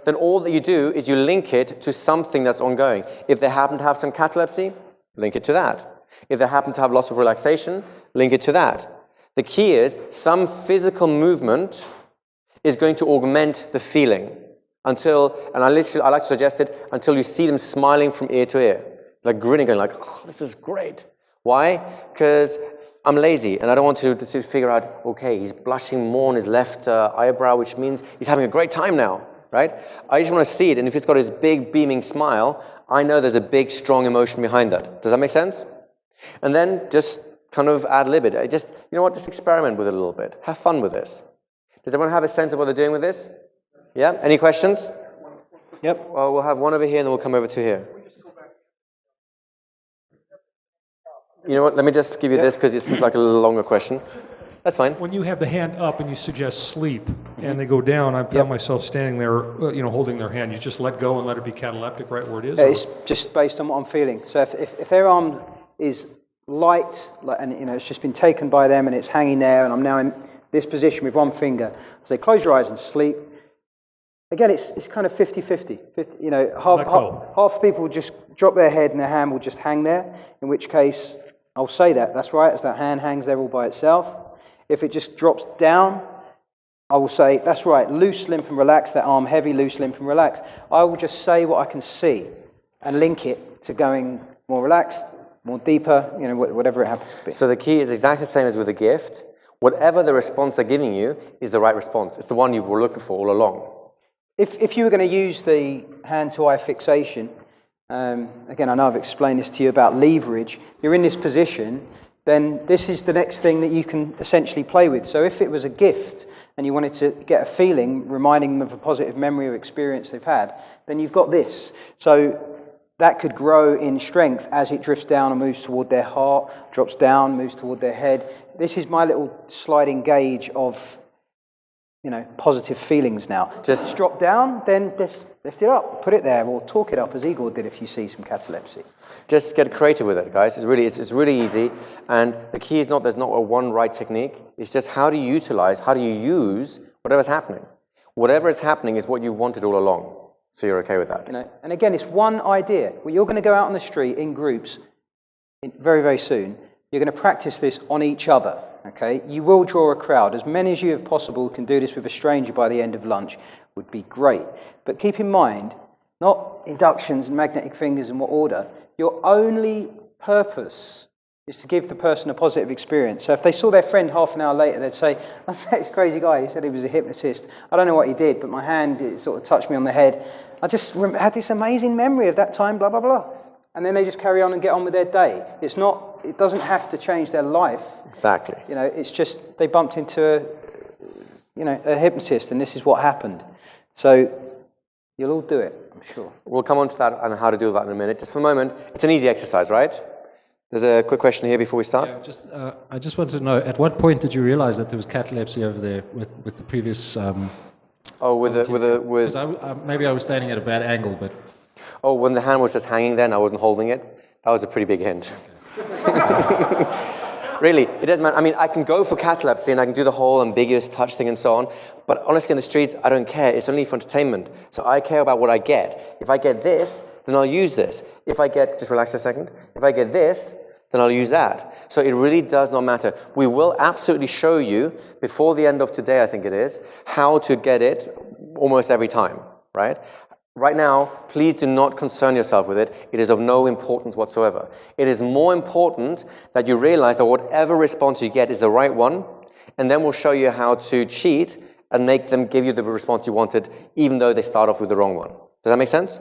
Then all that you do is you link it to something that's ongoing. If they happen to have some catalepsy, link it to that. If they happen to have loss of relaxation, link it to that. The key is some physical movement is going to augment the feeling until, and I like to suggest it, until you see them smiling from ear to ear, like grinning, going like, oh, this is great. Why? Because I'm lazy and I don't want to figure out, okay, he's blushing more on his left eyebrow, which means he's having a great time now. Right? I just want to see it, and if it's got his big beaming smile, I know there's a big, strong emotion behind that. Does that make sense? And then just kind of ad-lib it. Just, you know what, just experiment with it a little bit. Have fun with this. Does everyone have a sense of what they're doing with this? Yeah? Any questions? Yep. Well, we'll have one over here, and then we'll come over to here. You know what, let me just give you this, because it seems like a little longer question. That's fine.
When you have the hand up and you suggest sleep, and they go down, I found myself standing there, holding their hand. You just let go and let it be cataleptic right where it is?
It's just based on what I'm feeling. So if their arm is light, and it's just been taken by them and it's hanging there, and I'm now in this position with one finger, so they close your eyes and sleep. Again, it's kind of 50-50. Half the people just drop their head and their hand will just hang there, in which case I'll say that's right, as that hand hangs there all by itself. If it just drops down, I will say, that's right, loose, limp, and relaxed. That arm heavy, loose, limp, and relaxed. I will just say what I can see and link it to going more relaxed, more deeper, whatever it happens to be.
So the key is exactly the same as with a gift. Whatever the response they're giving you is the right response. It's the one you were looking for all along.
If you were going to use the hand-to-eye fixation, again, I know I've explained this to you about leverage. You're in this position, then this is the next thing that you can essentially play with. So if it was a gift and you wanted to get a feeling, reminding them of a positive memory or experience they've had, then you've got this. So that could grow in strength as it drifts down and moves toward their heart, drops down, moves toward their head. This is my little sliding gauge of, positive feelings now. Just drop down, then lift it up, put it there, or talk it up as Igor did if you see some catalepsy.
Just get creative with it, guys. It's really easy. And the key is there's not a one right technique. It's just how do you use whatever's happening. Whatever is happening is what you wanted all along. So you're okay with that.
And again, it's one idea. Well, you're going to go out on the street in groups very, very soon. You're going to practice this on each other. Okay, you will draw a crowd. As many as you have possible can do this with a stranger by the end of lunch would be great. But keep in mind, not inductions and magnetic fingers in what order. Your only purpose is to give the person a positive experience. So if they saw their friend half an hour later, they'd say, "That's this crazy guy. He said he was a hypnotist. I don't know what he did, but my hand it sort of touched me on the head. I just had this amazing memory of that time, blah, blah, blah." And then they just carry on and get on with their day. It doesn't have to change their life.
Exactly.
It's just they bumped into a hypnotist and this is what happened. So you'll all do it, I'm sure.
We'll come on to that and how to do that in a minute. Just for a moment, it's an easy exercise, right? There's a quick question here before we start.
Yeah, I just wanted to know, at what point did you realize that there was catalepsy over there with the previous...
Maybe
I was standing at a bad angle, but...
Oh, when the hand was just hanging there and I wasn't holding it, that was a pretty big hint. Really, it doesn't matter. I mean, I can go for catalepsy and I can do the whole ambiguous touch thing and so on, but honestly in the streets, I don't care. It's only for entertainment. So I care about what I get. If I get this, then I'll use this. If I get, just relax a second. If I get this, then I'll use that. So it really does not matter. We will absolutely show you, before the end of today, I think it is, how to get it almost every time, right? Right now, please do not concern yourself with it. It is of no importance whatsoever. It is more important that you realize that whatever response you get is the right one, and then we'll show you how to cheat and make them give you the response you wanted, even though they start off with the wrong one. Does that make sense?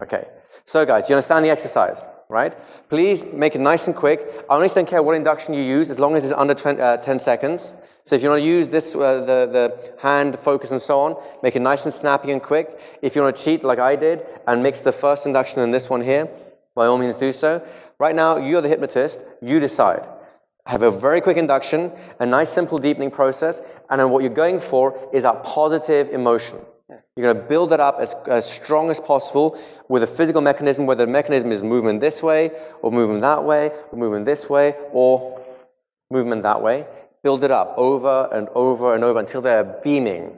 Okay. So guys, you understand the exercise, right? Please make it nice and quick. I honestly don't care what induction you use, as long as it's under 10 seconds. So if you want to use this, the hand focus and so on, make it nice and snappy and quick. If you want to cheat like I did and mix the first induction and this one here, by all means do so. Right now, you're the hypnotist. You decide. Have a very quick induction, a nice simple deepening process, and then what you're going for is a positive emotion. You're going to build it up as strong as possible with a physical mechanism, whether the mechanism is movement this way, or movement that way, or movement this way, or movement that way. Build it up over and over and over until they're beaming.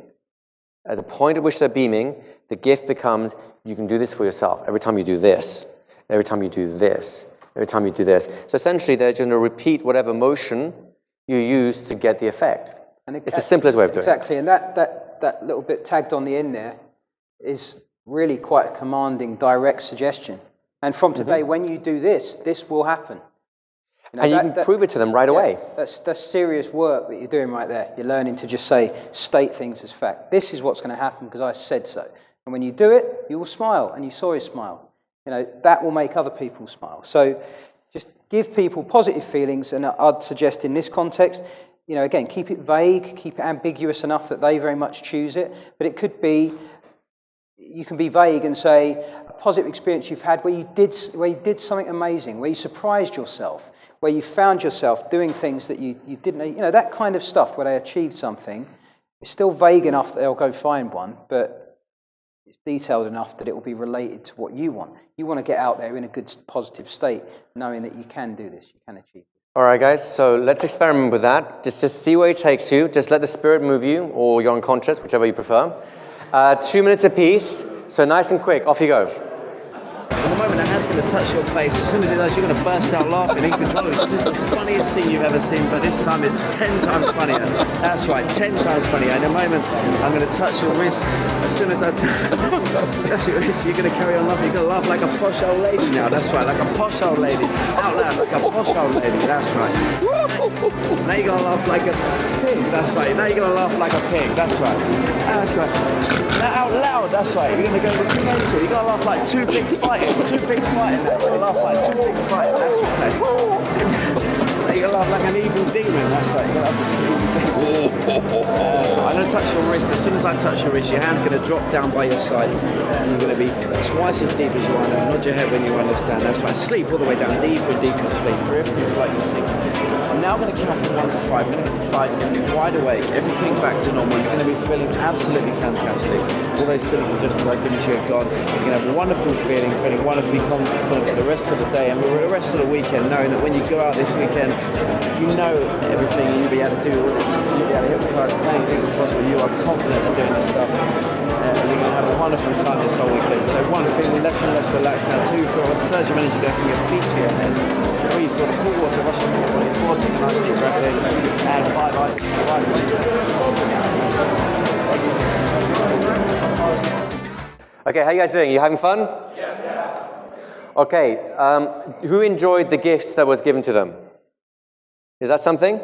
At the point at which they're beaming, the gift becomes, you can do this for yourself. Every time you do this, every time you do this, every time you do this. So essentially, they're just going to repeat whatever motion you use to get the effect. And it's the simplest way of doing it.
Exactly, and that little bit tagged on the end there is really quite a commanding, direct suggestion. And from today, when you do this, this will happen. You know,
and you can prove it to them right away.
That's serious work that you're doing right there. You're learning to just state things as fact. This is what's going to happen because I said so. And when you do it, you will smile, and you saw his smile. You know, that will make other people smile. So just give people positive feelings, and I'd suggest in this context, you know, again, keep it vague, keep it ambiguous enough that they very much choose it. But it could be, you can be vague and say, a positive experience you've had where you did something amazing, where you surprised yourself, where you found yourself doing things that you didn't know, you know, that kind of stuff where they achieved something. It's still vague enough that they'll go find one, but it's detailed enough that it will be related to what you want. You want to get out there in a good, positive state, knowing that you can do this, you can achieve this.
All right, guys, so let's experiment with that. Just see where it takes you. Just let the spirit move you, or you're unconscious, whichever you prefer. 2 minutes apiece, so nice and quick. Off you go.
In the moment a hand's going to touch your face, as soon as it does, you're going to burst out laughing uncontrollably. This is the funniest scene you've ever seen, but this time it's 10 times funnier. That's right, 10 times funnier. In a moment, I'm going to touch your wrist. As soon as I touch your wrist, you're going to carry on laughing. You're going to laugh like a posh old lady now. That's right, like a posh old lady. Out loud, like a posh old lady. That's right. Now you're going to laugh like a pig. That's right. Now you're going to laugh like a pig. That's right. That's right. Now out loud. That's right. You're going to go with two mental. You're going to laugh like two pigs fighting. Two pigs fighting. Now you're going to laugh like two pigs fighting. That's right. Now you're going to laugh like an evil demon. That's right. You're going to laugh like an evil demon. So I'm going to touch your wrist. As soon as I touch your wrist, your hand's going to drop down by your side. And you're going to be twice as deep as you are now. Nod your head when you understand. That's right. Sleep all the way down. Deeper and deeper sleep. Drifting, floating, sinking. I'm now going to count from 1 to 5. I'm going to get to 5. You're going to be wide awake. Everything back to normal. You're going to be feeling absolutely fantastic. All those silly suggestions I've given to you have gone. You're going to have a wonderful feeling wonderfully confident for the rest of the day and the rest of the weekend, knowing that when you go out this weekend, you know everything and you'll be able to do all this. You'll be able to hypnotise as many people as possible. You are confident in doing this stuff. And you're going to have a wonderful time this whole weekend. So 1, feeling less and less relaxed. Now 2, feel a surge of energy go from your feet to your head. 3, feel the cool water rushing through your body. 4, take a nice deep breath in. And 5, eyes wide.
Okay, how you guys doing? You having fun? Yeah. Okay, who enjoyed the gifts that was given to them? Is that something?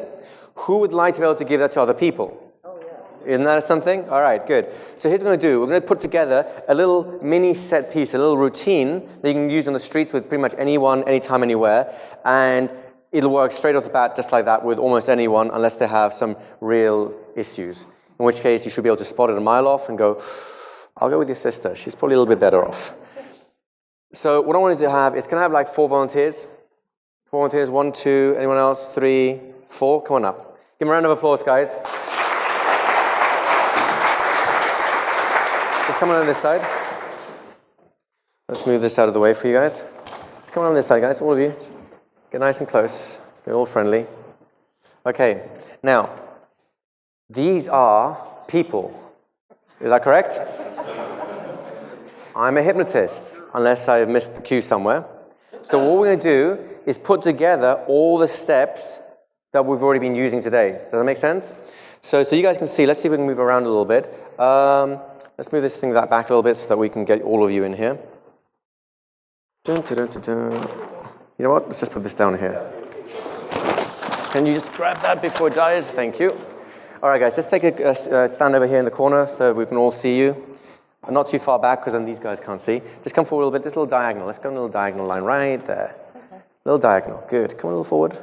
Who would like to be able to give that to other people? Oh, yeah. Isn't that something? All right, good. So here's what we're going to do. We're going to put together a little mini set piece, a little routine that you can use on the streets with pretty much anyone, anytime, anywhere. And it'll work straight off the bat just like that with almost anyone unless they have some real issues. In which case, you should be able to spot it a mile off and go, I'll go with your sister. She's probably a little bit better off. So what I wanted to have is, can I have like 4 volunteers? 4 volunteers, 1, 2, anyone else? 3, 4, come on up. Give them a round of applause, guys. Just come on this side. Let's move this out of the way for you guys. Let's come on this side, guys, all of you. Get nice and close. Get all friendly. Okay, now, these are people. Is that correct? I'm a hypnotist, unless I've missed the cue somewhere. So what we're going to do is put together all the steps that we've already been using today. Does that make sense? So you guys can see, let's see if we can move around a little bit. Let's move this thing back a little bit so that we can get all of you in here. Dun, dun, dun, dun, dun. You know what? Let's just put this down here. Can you just grab that before it dies? Thank you. All right, guys, let's take a stand over here in the corner so we can all see you. Not too far back, because then these guys can't see. Just come forward a little bit, just a little diagonal. Let's go on a little diagonal line right there. Little diagonal, good. Come a little forward.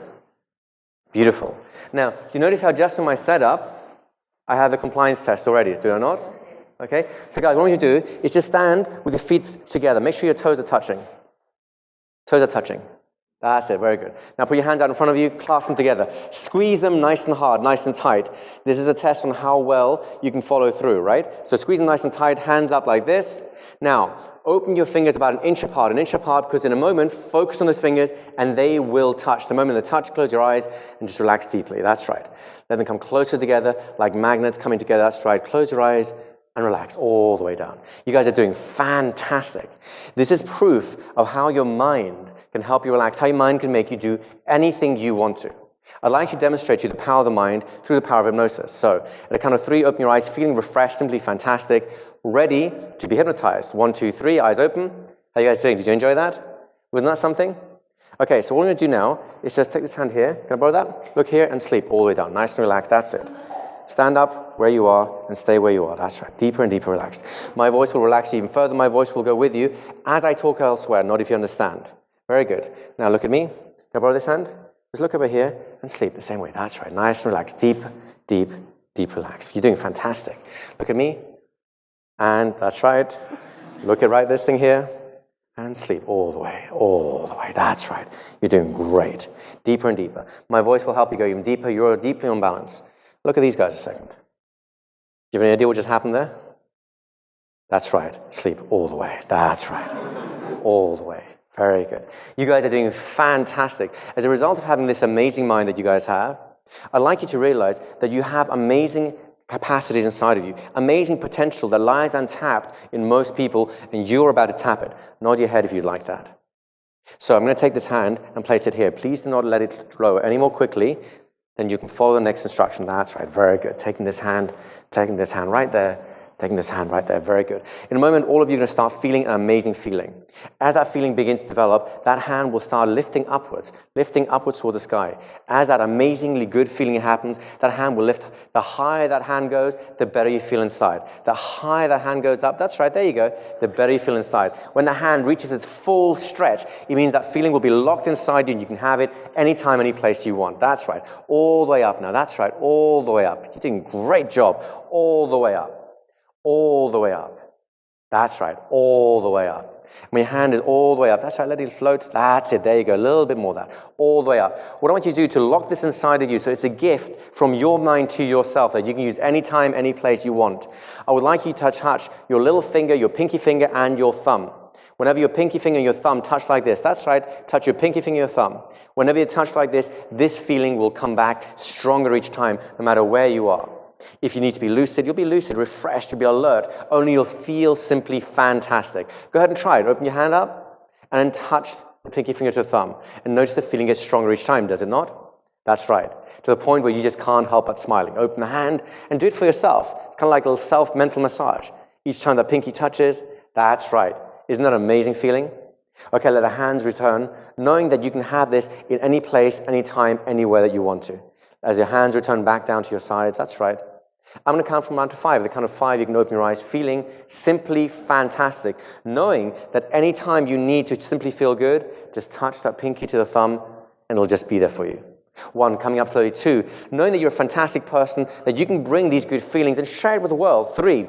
Beautiful. Now, do you notice how just in my setup, I have the compliance test already, do I not? Okay, so guys, what I want you to do is just stand with your feet together. Make sure your toes are touching. Toes are touching. That's it, very good. Now put your hands out in front of you, clasp them together. Squeeze them nice and hard, nice and tight. This is a test on how well you can follow through, right? So squeeze them nice and tight, hands up like this. Now, open your fingers about an inch apart, because in a moment, focus on those fingers and they will touch. The moment they touch, close your eyes and just relax deeply. That's right. Let them come closer together, like magnets coming together. That's right. Close your eyes and relax all the way down. You guys are doing fantastic. This is proof of how your mind can help you relax, how your mind can make you do anything you want to. I'd like to demonstrate to you the power of the mind through the power of hypnosis. So, at the count of 3, open your eyes, feeling refreshed, simply fantastic, ready to be hypnotized. 1, 2, 3, eyes open. How are you guys doing? Did you enjoy that? Wasn't that something? Okay, so what we're going to do now is just take this hand here. Can I borrow that? Look here and sleep all the way down. Nice and relaxed. That's it. Stand up where you are and stay where you are. That's right. Deeper and deeper relaxed. My voice will relax you even further. My voice will go with you as I talk elsewhere, not if you understand. Very good. Now look at me. Can I borrow this hand? Just look over here and sleep the same way. That's right. Nice and relaxed. Deep, deep, deep relaxed. You're doing fantastic. Look at me. And that's right. Look at this thing here. And sleep all the way, all the way. That's right. You're doing great. Deeper and deeper. My voice will help you go even deeper. You're deeply on balance. Look at these guys a second. Do you have any idea what just happened there? That's right. Sleep all the way. That's right. All the way. Very good. You guys are doing fantastic. As a result of having this amazing mind that you guys have, I'd like you to realize that you have amazing capacities inside of you, amazing potential that lies untapped in most people, and you're about to tap it. Nod your head if you'd like that. So I'm going to take this hand and place it here. Please do not let it flow any more quickly than you can follow the next instruction. That's right. Very good. Taking this hand right there. Taking this hand right there, very good. In a moment, all of you are going to start feeling an amazing feeling. As that feeling begins to develop, that hand will start lifting upwards towards the sky. As that amazingly good feeling happens, that hand will lift. The higher that hand goes, the better you feel inside. The higher that hand goes up, that's right, there you go, the better you feel inside. When the hand reaches its full stretch, it means that feeling will be locked inside you and you can have it anytime, any place you want. That's right, all the way up now, that's right, all the way up. You're doing a great job, all the way up. All the way up. That's right, all the way up. When your hand is all the way up, that's right, let it float. That's it, there you go, a little bit more of that. All the way up. What I want you to do to lock this inside of you, so it's a gift from your mind to yourself that you can use anytime, any place you want. I would like you to touch your little finger, your pinky finger, and your thumb. Whenever your pinky finger and your thumb touch like this, that's right, touch your pinky finger and your thumb. Whenever you touch like this feeling will come back stronger each time, no matter where you are. If you need to be lucid, you'll be lucid, refreshed, you'll be alert, only you'll feel simply fantastic. Go ahead and try it. Open your hand up and touch the pinky finger to the thumb. And notice the feeling gets stronger each time, does it not? That's right. To the point where you just can't help but smiling. Open the hand and do it for yourself. It's kind of like a little self-mental massage. Each time the pinky touches, that's right. Isn't that an amazing feeling? Okay, let the hands return, knowing that you can have this in any place, any time, anywhere that you want to. As your hands return back down to your sides, that's right. I'm going to count from 1 to 5. At the count of 5, you can open your eyes, feeling simply fantastic, knowing that any time you need to simply feel good, just touch that pinky to the thumb, and it'll just be there for you. 1, coming up slowly. 2, knowing that you're a fantastic person, that you can bring these good feelings and share it with the world. 3,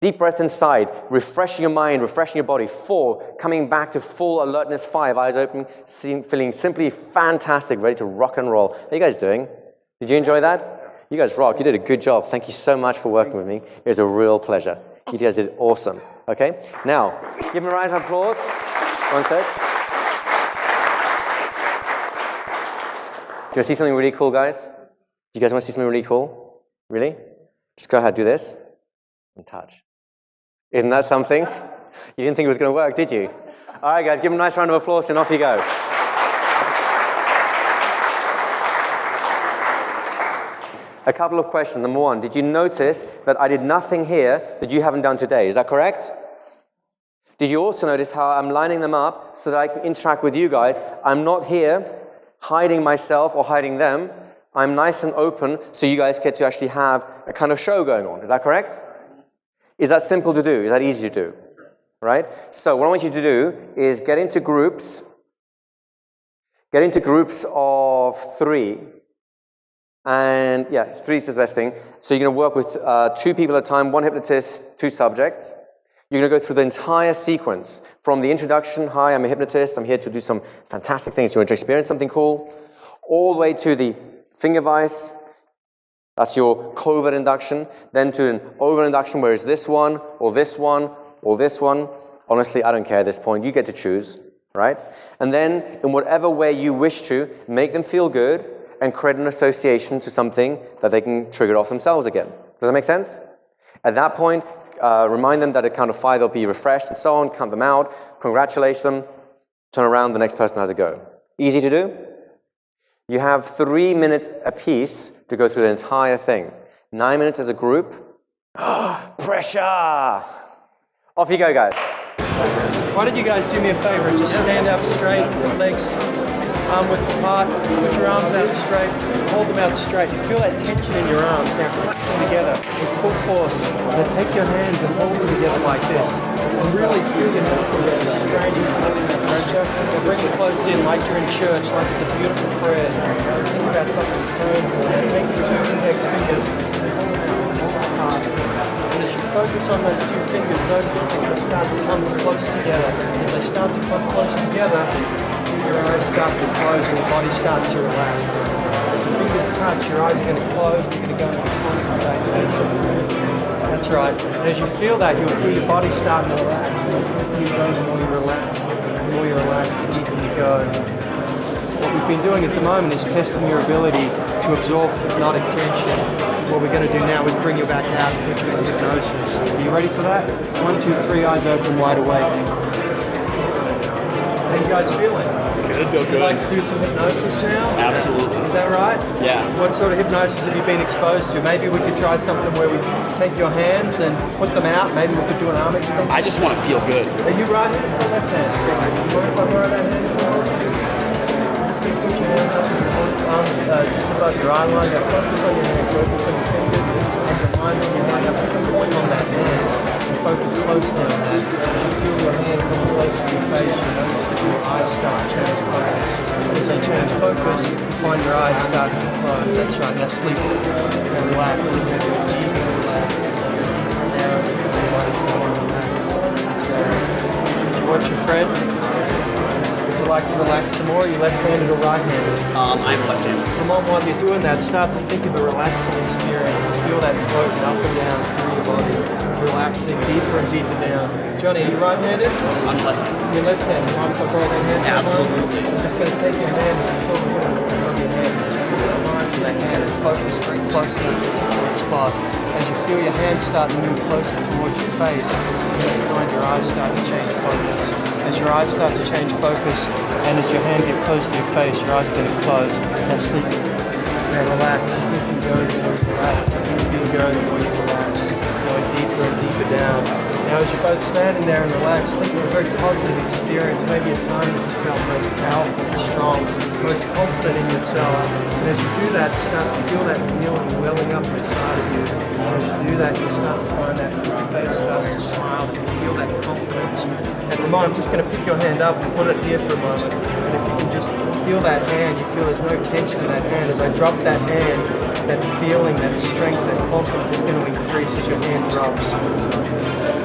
deep breath inside, refreshing your mind, refreshing your body. 4, coming back to full alertness. 5, eyes open, feeling simply fantastic, ready to rock and roll. How are you guys doing? Did you enjoy that? You guys rock. You did a good job. Thank you so much for working with me. It was a real pleasure. You guys did awesome. Okay? Now, give him a round of applause. One sec. Do you want to see something really cool, guys? Do you guys want to see something really cool? Really? Just go ahead, do this, and touch. Isn't that something? You didn't think it was going to work, did you? All right, guys, give him a nice round of applause, and off you go. A couple of questions. Number one, did you notice that I did nothing here that you haven't done today? Is that correct? Did you also notice how I'm lining them up so that I can interact with you guys? I'm not here hiding myself or hiding them. I'm nice and open so you guys get to actually have a kind of show going on. Is that correct? Is that simple to do? Is that easy to do? Right? So what I want you to do is get into groups of 3. And yeah, 3 is the best thing. So you're going to work with 2 people at a time, 1 hypnotist, 2 subjects. You're going to go through the entire sequence from the introduction, hi, I'm a hypnotist, I'm here to do some fantastic things, you want to experience something cool, all the way to the finger vice, that's your covert induction, then to an overt induction where it's this one, or this one, or this one. Honestly, I don't care at this point, you get to choose, right? And then, in whatever way you wish to, make them feel good and create an association to something that they can trigger off themselves again. Does that make sense? At that point, remind them that at count of 5 they'll be refreshed and so on, count them out, congratulate them, turn around, the next person has a go. Easy to do? You have 3 minutes apiece to go through the entire thing. 9 minutes as a group. Pressure! Off you go, guys.
Why don't you guys do me a favor and just stand up straight, legs arm width apart, put your arms out straight, hold them out straight. You feel that tension in your arms. Now flex them together with full force. Now take your hands and hold them together like this. And really feel your knuckles straining under that pressure. Now bring it close in like you're in church, like it's a beautiful prayer. Think about something praying for. Now take your 2 index fingers, hold them out apart. And as you focus on those 2 fingers, notice that they're going to start to come close together. As they start to come close together, your eyes start to close and your body starts to relax. As the fingers touch, your eyes are going to close and you're going to go into chronic relaxation. That's right. And as you feel that, you'll feel your body starting to relax. And the deeper you go, the more you relax. The more you relax, the deeper you go. What we've been doing at the moment is testing your ability to absorb hypnotic tension. What we're going to do now is bring you back out and put you in hypnosis. Are you ready for that? 1, 2, 3, eyes open, wide awake. How you guys feeling?
Good, feel good.
Would you like to do some hypnosis now?
Absolutely.
Is that right?
Yeah.
What sort of hypnosis have you been exposed to? Maybe we could try something where we take your hands and put them out. Maybe we could do an arm extension.
I just want to feel good.
Are you right-handed or left-handed? You mind if I borrow that hand for you? Just keep put your hand up and hold your arms just above your eye line. Now focus on your hand, focus on your fingers, and your mind on your hand. Now put a point on that hand. Focus closely on that. As you feel your hand coming close to your face, you notice that your eyes start to change focus. As they change focus, you find your eyes starting to close. That's right. Now sleep. Now relax. Deep and relax. Now your body's going to relax. That's right. Did you watch your friend? Would you like to relax some more? Are you left-handed or right-handed?
I'm left-handed.
Come on, while you're doing that, start to think of a relaxing experience and feel that floating up and down through your body. Relaxing deeper and deeper down. Johnny, are you right-handed?
I'm left-handed.
You're left-handed. Mind if I borrow that hand?
Absolutely.
I'm just going to take your hand and feel the wind on your hand. Put the lines in that hand and focus very closely on a particular spot. As you feel your hand start to move closer towards your face, you're going to find your eyes start to change focus. As your eyes start to change focus, and as your hand gets close to your face, your eyes are going to close. Now sleep. Now relax. The deeper you go, the more you relax. The deeper you go, the more you relax. Going deeper and deeper down. Now as you're both standing there and relaxed, think of a very positive experience, maybe a time that you felt most powerful and strong, most confident in yourself. And as you do that, start to feel that feeling welling up inside of you. And as you do that, you start to find that your face starts to smile and you feel that confidence. And Ramon, I'm just going to pick your hand up and put it here for a moment. And if you can just feel that hand, you feel there's no tension in that hand. As I drop that hand, that feeling, that strength, that confidence is going to increase as your hand drops.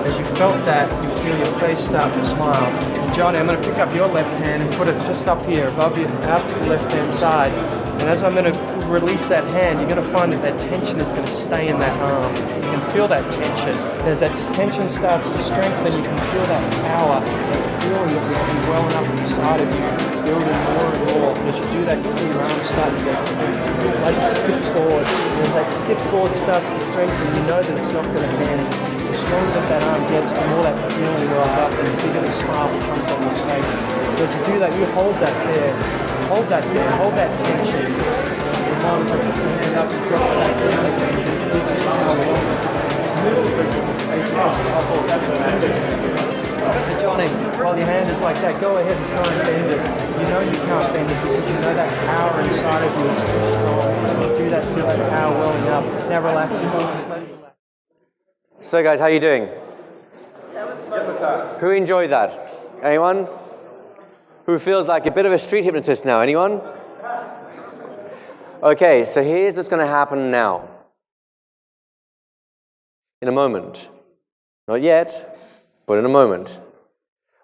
As you felt that, you feel your face start to smile. And Johnny, I'm going to pick up your left hand and put it just up here, above you, out to the left-hand side. And as I'm going to release that hand, you're going to find that that tension is going to stay in that arm. You can feel that tension. As that tension starts to strengthen, you can feel that power, that feeling that will be welling up inside of you, building more and more. And as you do that, you feel your arms start to get tense, like a stiff cord. And as that stiff cord starts to strengthen, you know that it's not going to bend. The stronger that arm gets, the more that feeling wells up, and the bigger the smile becomes on your face. And as you do that, you hold that there. Hold that there, hold that tension. The moment I put your hand up and drop that down again, so Johnny, while your hand is like that, go ahead and try and bend it. You know you can't bend it because you know that power inside of you is too strong. When you do that, feel that power welling up. Now relax it, just let it relax.
So guys, how are you doing?
That was fun.
Who enjoyed that? Anyone? Who feels like a bit of a street hypnotist now? Anyone? Okay, so here's what's going to happen now. In a moment. Not yet, but in a moment.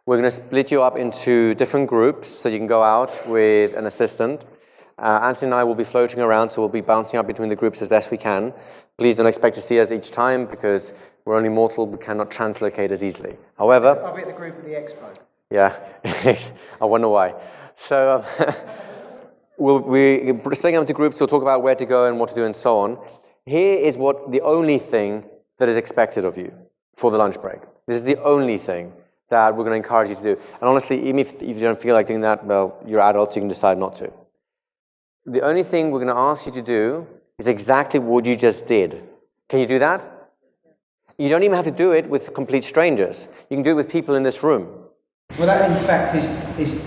We're going to split you up into different groups so you can go out with an assistant. Anthony and I will be floating around, so we'll be bouncing up between the groups as best we can. Please don't expect to see us each time because we're only mortal, we cannot translocate as easily. However...
I'll be at the group at the expo.
Yeah, I wonder why. So we're splitting up into groups, we'll talk about where to go and what to do and so on. Here is the only thing that is expected of you for the lunch break. This is the only thing that we're going to encourage you to do. And honestly, even if you don't feel like doing that, well, you're adults, you can decide not to. The only thing we're going to ask you to do is exactly what you just did. Can you do that? You don't even have to do it with complete strangers. You can do it with people in this room.
Well, that in fact is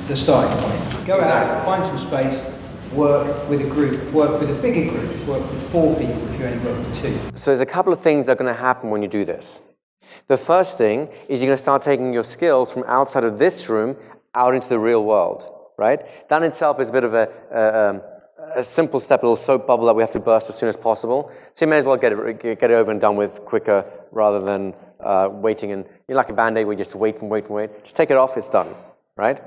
the starting point. Go out, find some space, work with a group, work with a bigger group, work with 4 people if you only work with 2.
So there's a couple of things that are going to happen when you do this. The first thing is you're going to start taking your skills from outside of this room out into the real world, right? That in itself is a bit of a simple step, a little soap bubble that we have to burst as soon as possible. So you may as well get it over and done with quicker rather than waiting. And you're like a Band-Aid where you just wait and wait and wait. Just take it off, it's done, right?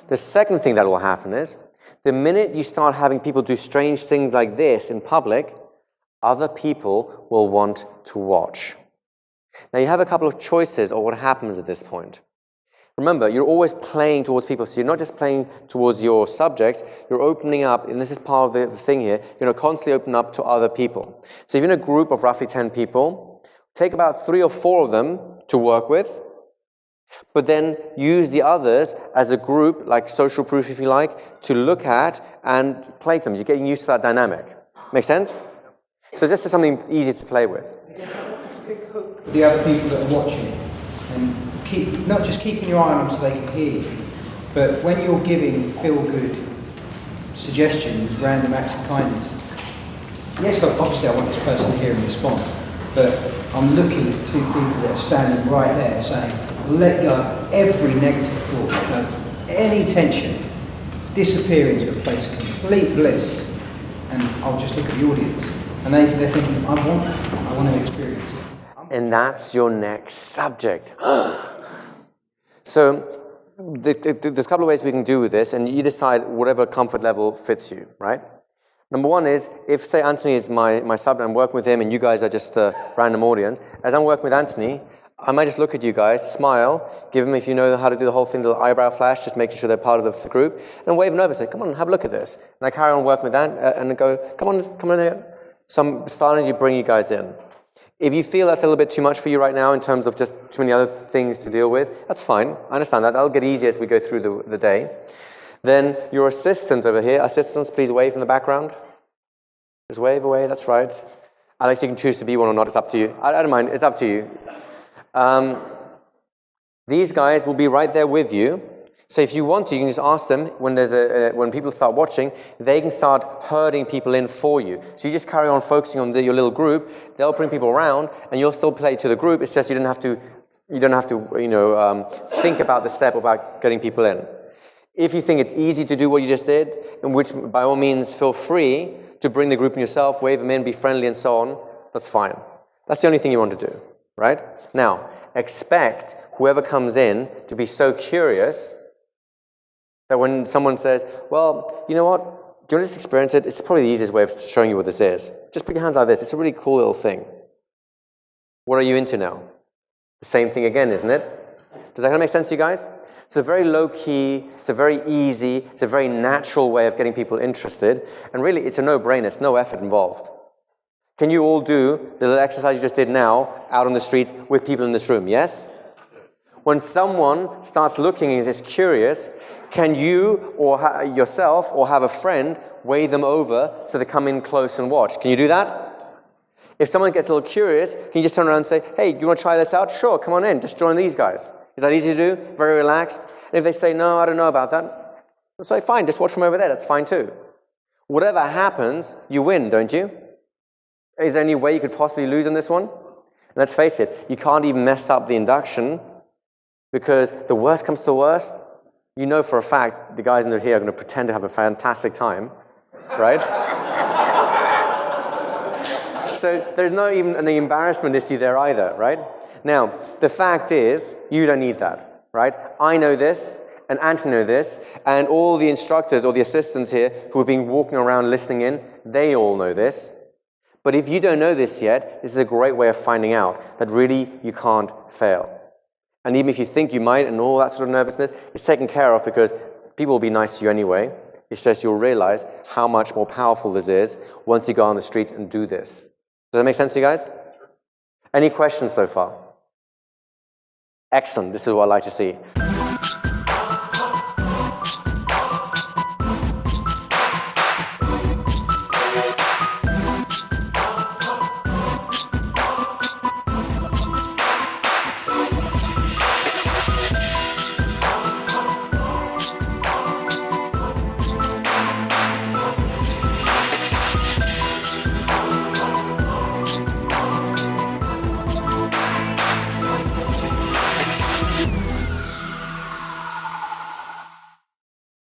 The second thing that will happen is the minute you start having people do strange things like this in public, other people will want to watch. Now you have a couple of choices of what happens at this point. Remember, you're always playing towards people, so you're not just playing towards your subjects, you're opening up, and this is part of the thing here, you're going to constantly open up to other people. So if you're in a group of roughly 10 people, take about 3 or 4 of them to work with, but then use the others as a group, like social proof if you like, to look at and play them. You're getting used to that dynamic. Make sense? So this is something easy to play with.
The other people that are watching, and not just keeping your eye on them so they can hear you, but when you're giving feel-good suggestions, random acts of kindness, yes, obviously I want this person to hear and respond, but I'm looking at 2 people that are standing right there saying, let go of every negative thought, any tension, disappear into a place of complete bliss, and I'll just look at the audience, and they're thinking, I want that, I want to experience it.
And that's your next subject. So there's a couple of ways we can do with this, and you decide whatever comfort level fits you, right? Number one is, if, say, Anthony is my sub, and I'm working with him, and you guys are just a random audience, as I'm working with Anthony, I might just look at you guys, smile, give them, if you know how to do the whole thing, the little eyebrow flash, just making sure they're part of the group, and wave them over and say, come on, have a look at this. And I carry on working with that, and go, come on here. So I'm starting to bring you guys in. If you feel that's a little bit too much for you right now in terms of just too many other things to deal with, that's fine. I understand that. That'll get easier as we go through the day. Then your assistants over here, assistants, please wave in the background. Just wave away, that's right. Alex, you can choose to be one or not, it's up to you. I don't mind, it's up to you. These guys will be right there with you. So if you want to, you can just ask them, when people start watching, they can start herding people in for you. So you just carry on focusing on your little group, they'll bring people around, and you'll still play to the group, it's just you don't have to think about the step about getting people in. If you think it's easy to do what you just did, in which by all means feel free to bring the group in yourself, wave them in, be friendly and so on, that's fine. That's the only thing you want to do, right? Now, expect whoever comes in to be so curious that when someone says, well, you know what, you want to just experience it? It's probably the easiest way of showing you what this is. Just put your hands like this. It's a really cool little thing. What are you into now? The same thing again, isn't it? Does that kind of make sense to you guys? It's a very low key, it's a very easy, it's a very natural way of getting people interested. And really, it's a no-brainer. It's no effort involved. Can you all do the little exercise you just did now out on the streets with people in this room? Yes? When someone starts looking and is curious, can you or yourself or have a friend wave them over so they come in close and watch? Can you do that? If someone gets a little curious, can you just turn around and say, hey, do you want to try this out? Sure, come on in, just join these guys. Is that easy to do? Very relaxed? And if they say, no, I don't know about that, we'll say, fine, just watch from over there, that's fine too. Whatever happens, you win, don't you? Is there any way you could possibly lose on this one? Let's face it, you can't even mess up the induction because the worst comes to the worst. You know for a fact the guys in here are going to pretend to have a fantastic time, right? So there's no even any embarrassment issue there either, right? Now, the fact is, you don't need that, right? I know this, and Anthony knows this, and all the instructors or the assistants here who have been walking around listening in, they all know this. But if you don't know this yet, this is a great way of finding out that really you can't fail. And even if you think you might and all that sort of nervousness, it's taken care of because people will be nice to you anyway. It's just you'll realize how much more powerful this is once you go on the street and do this. Does that make sense to you guys? Any questions so far? Excellent. This is what I like to see.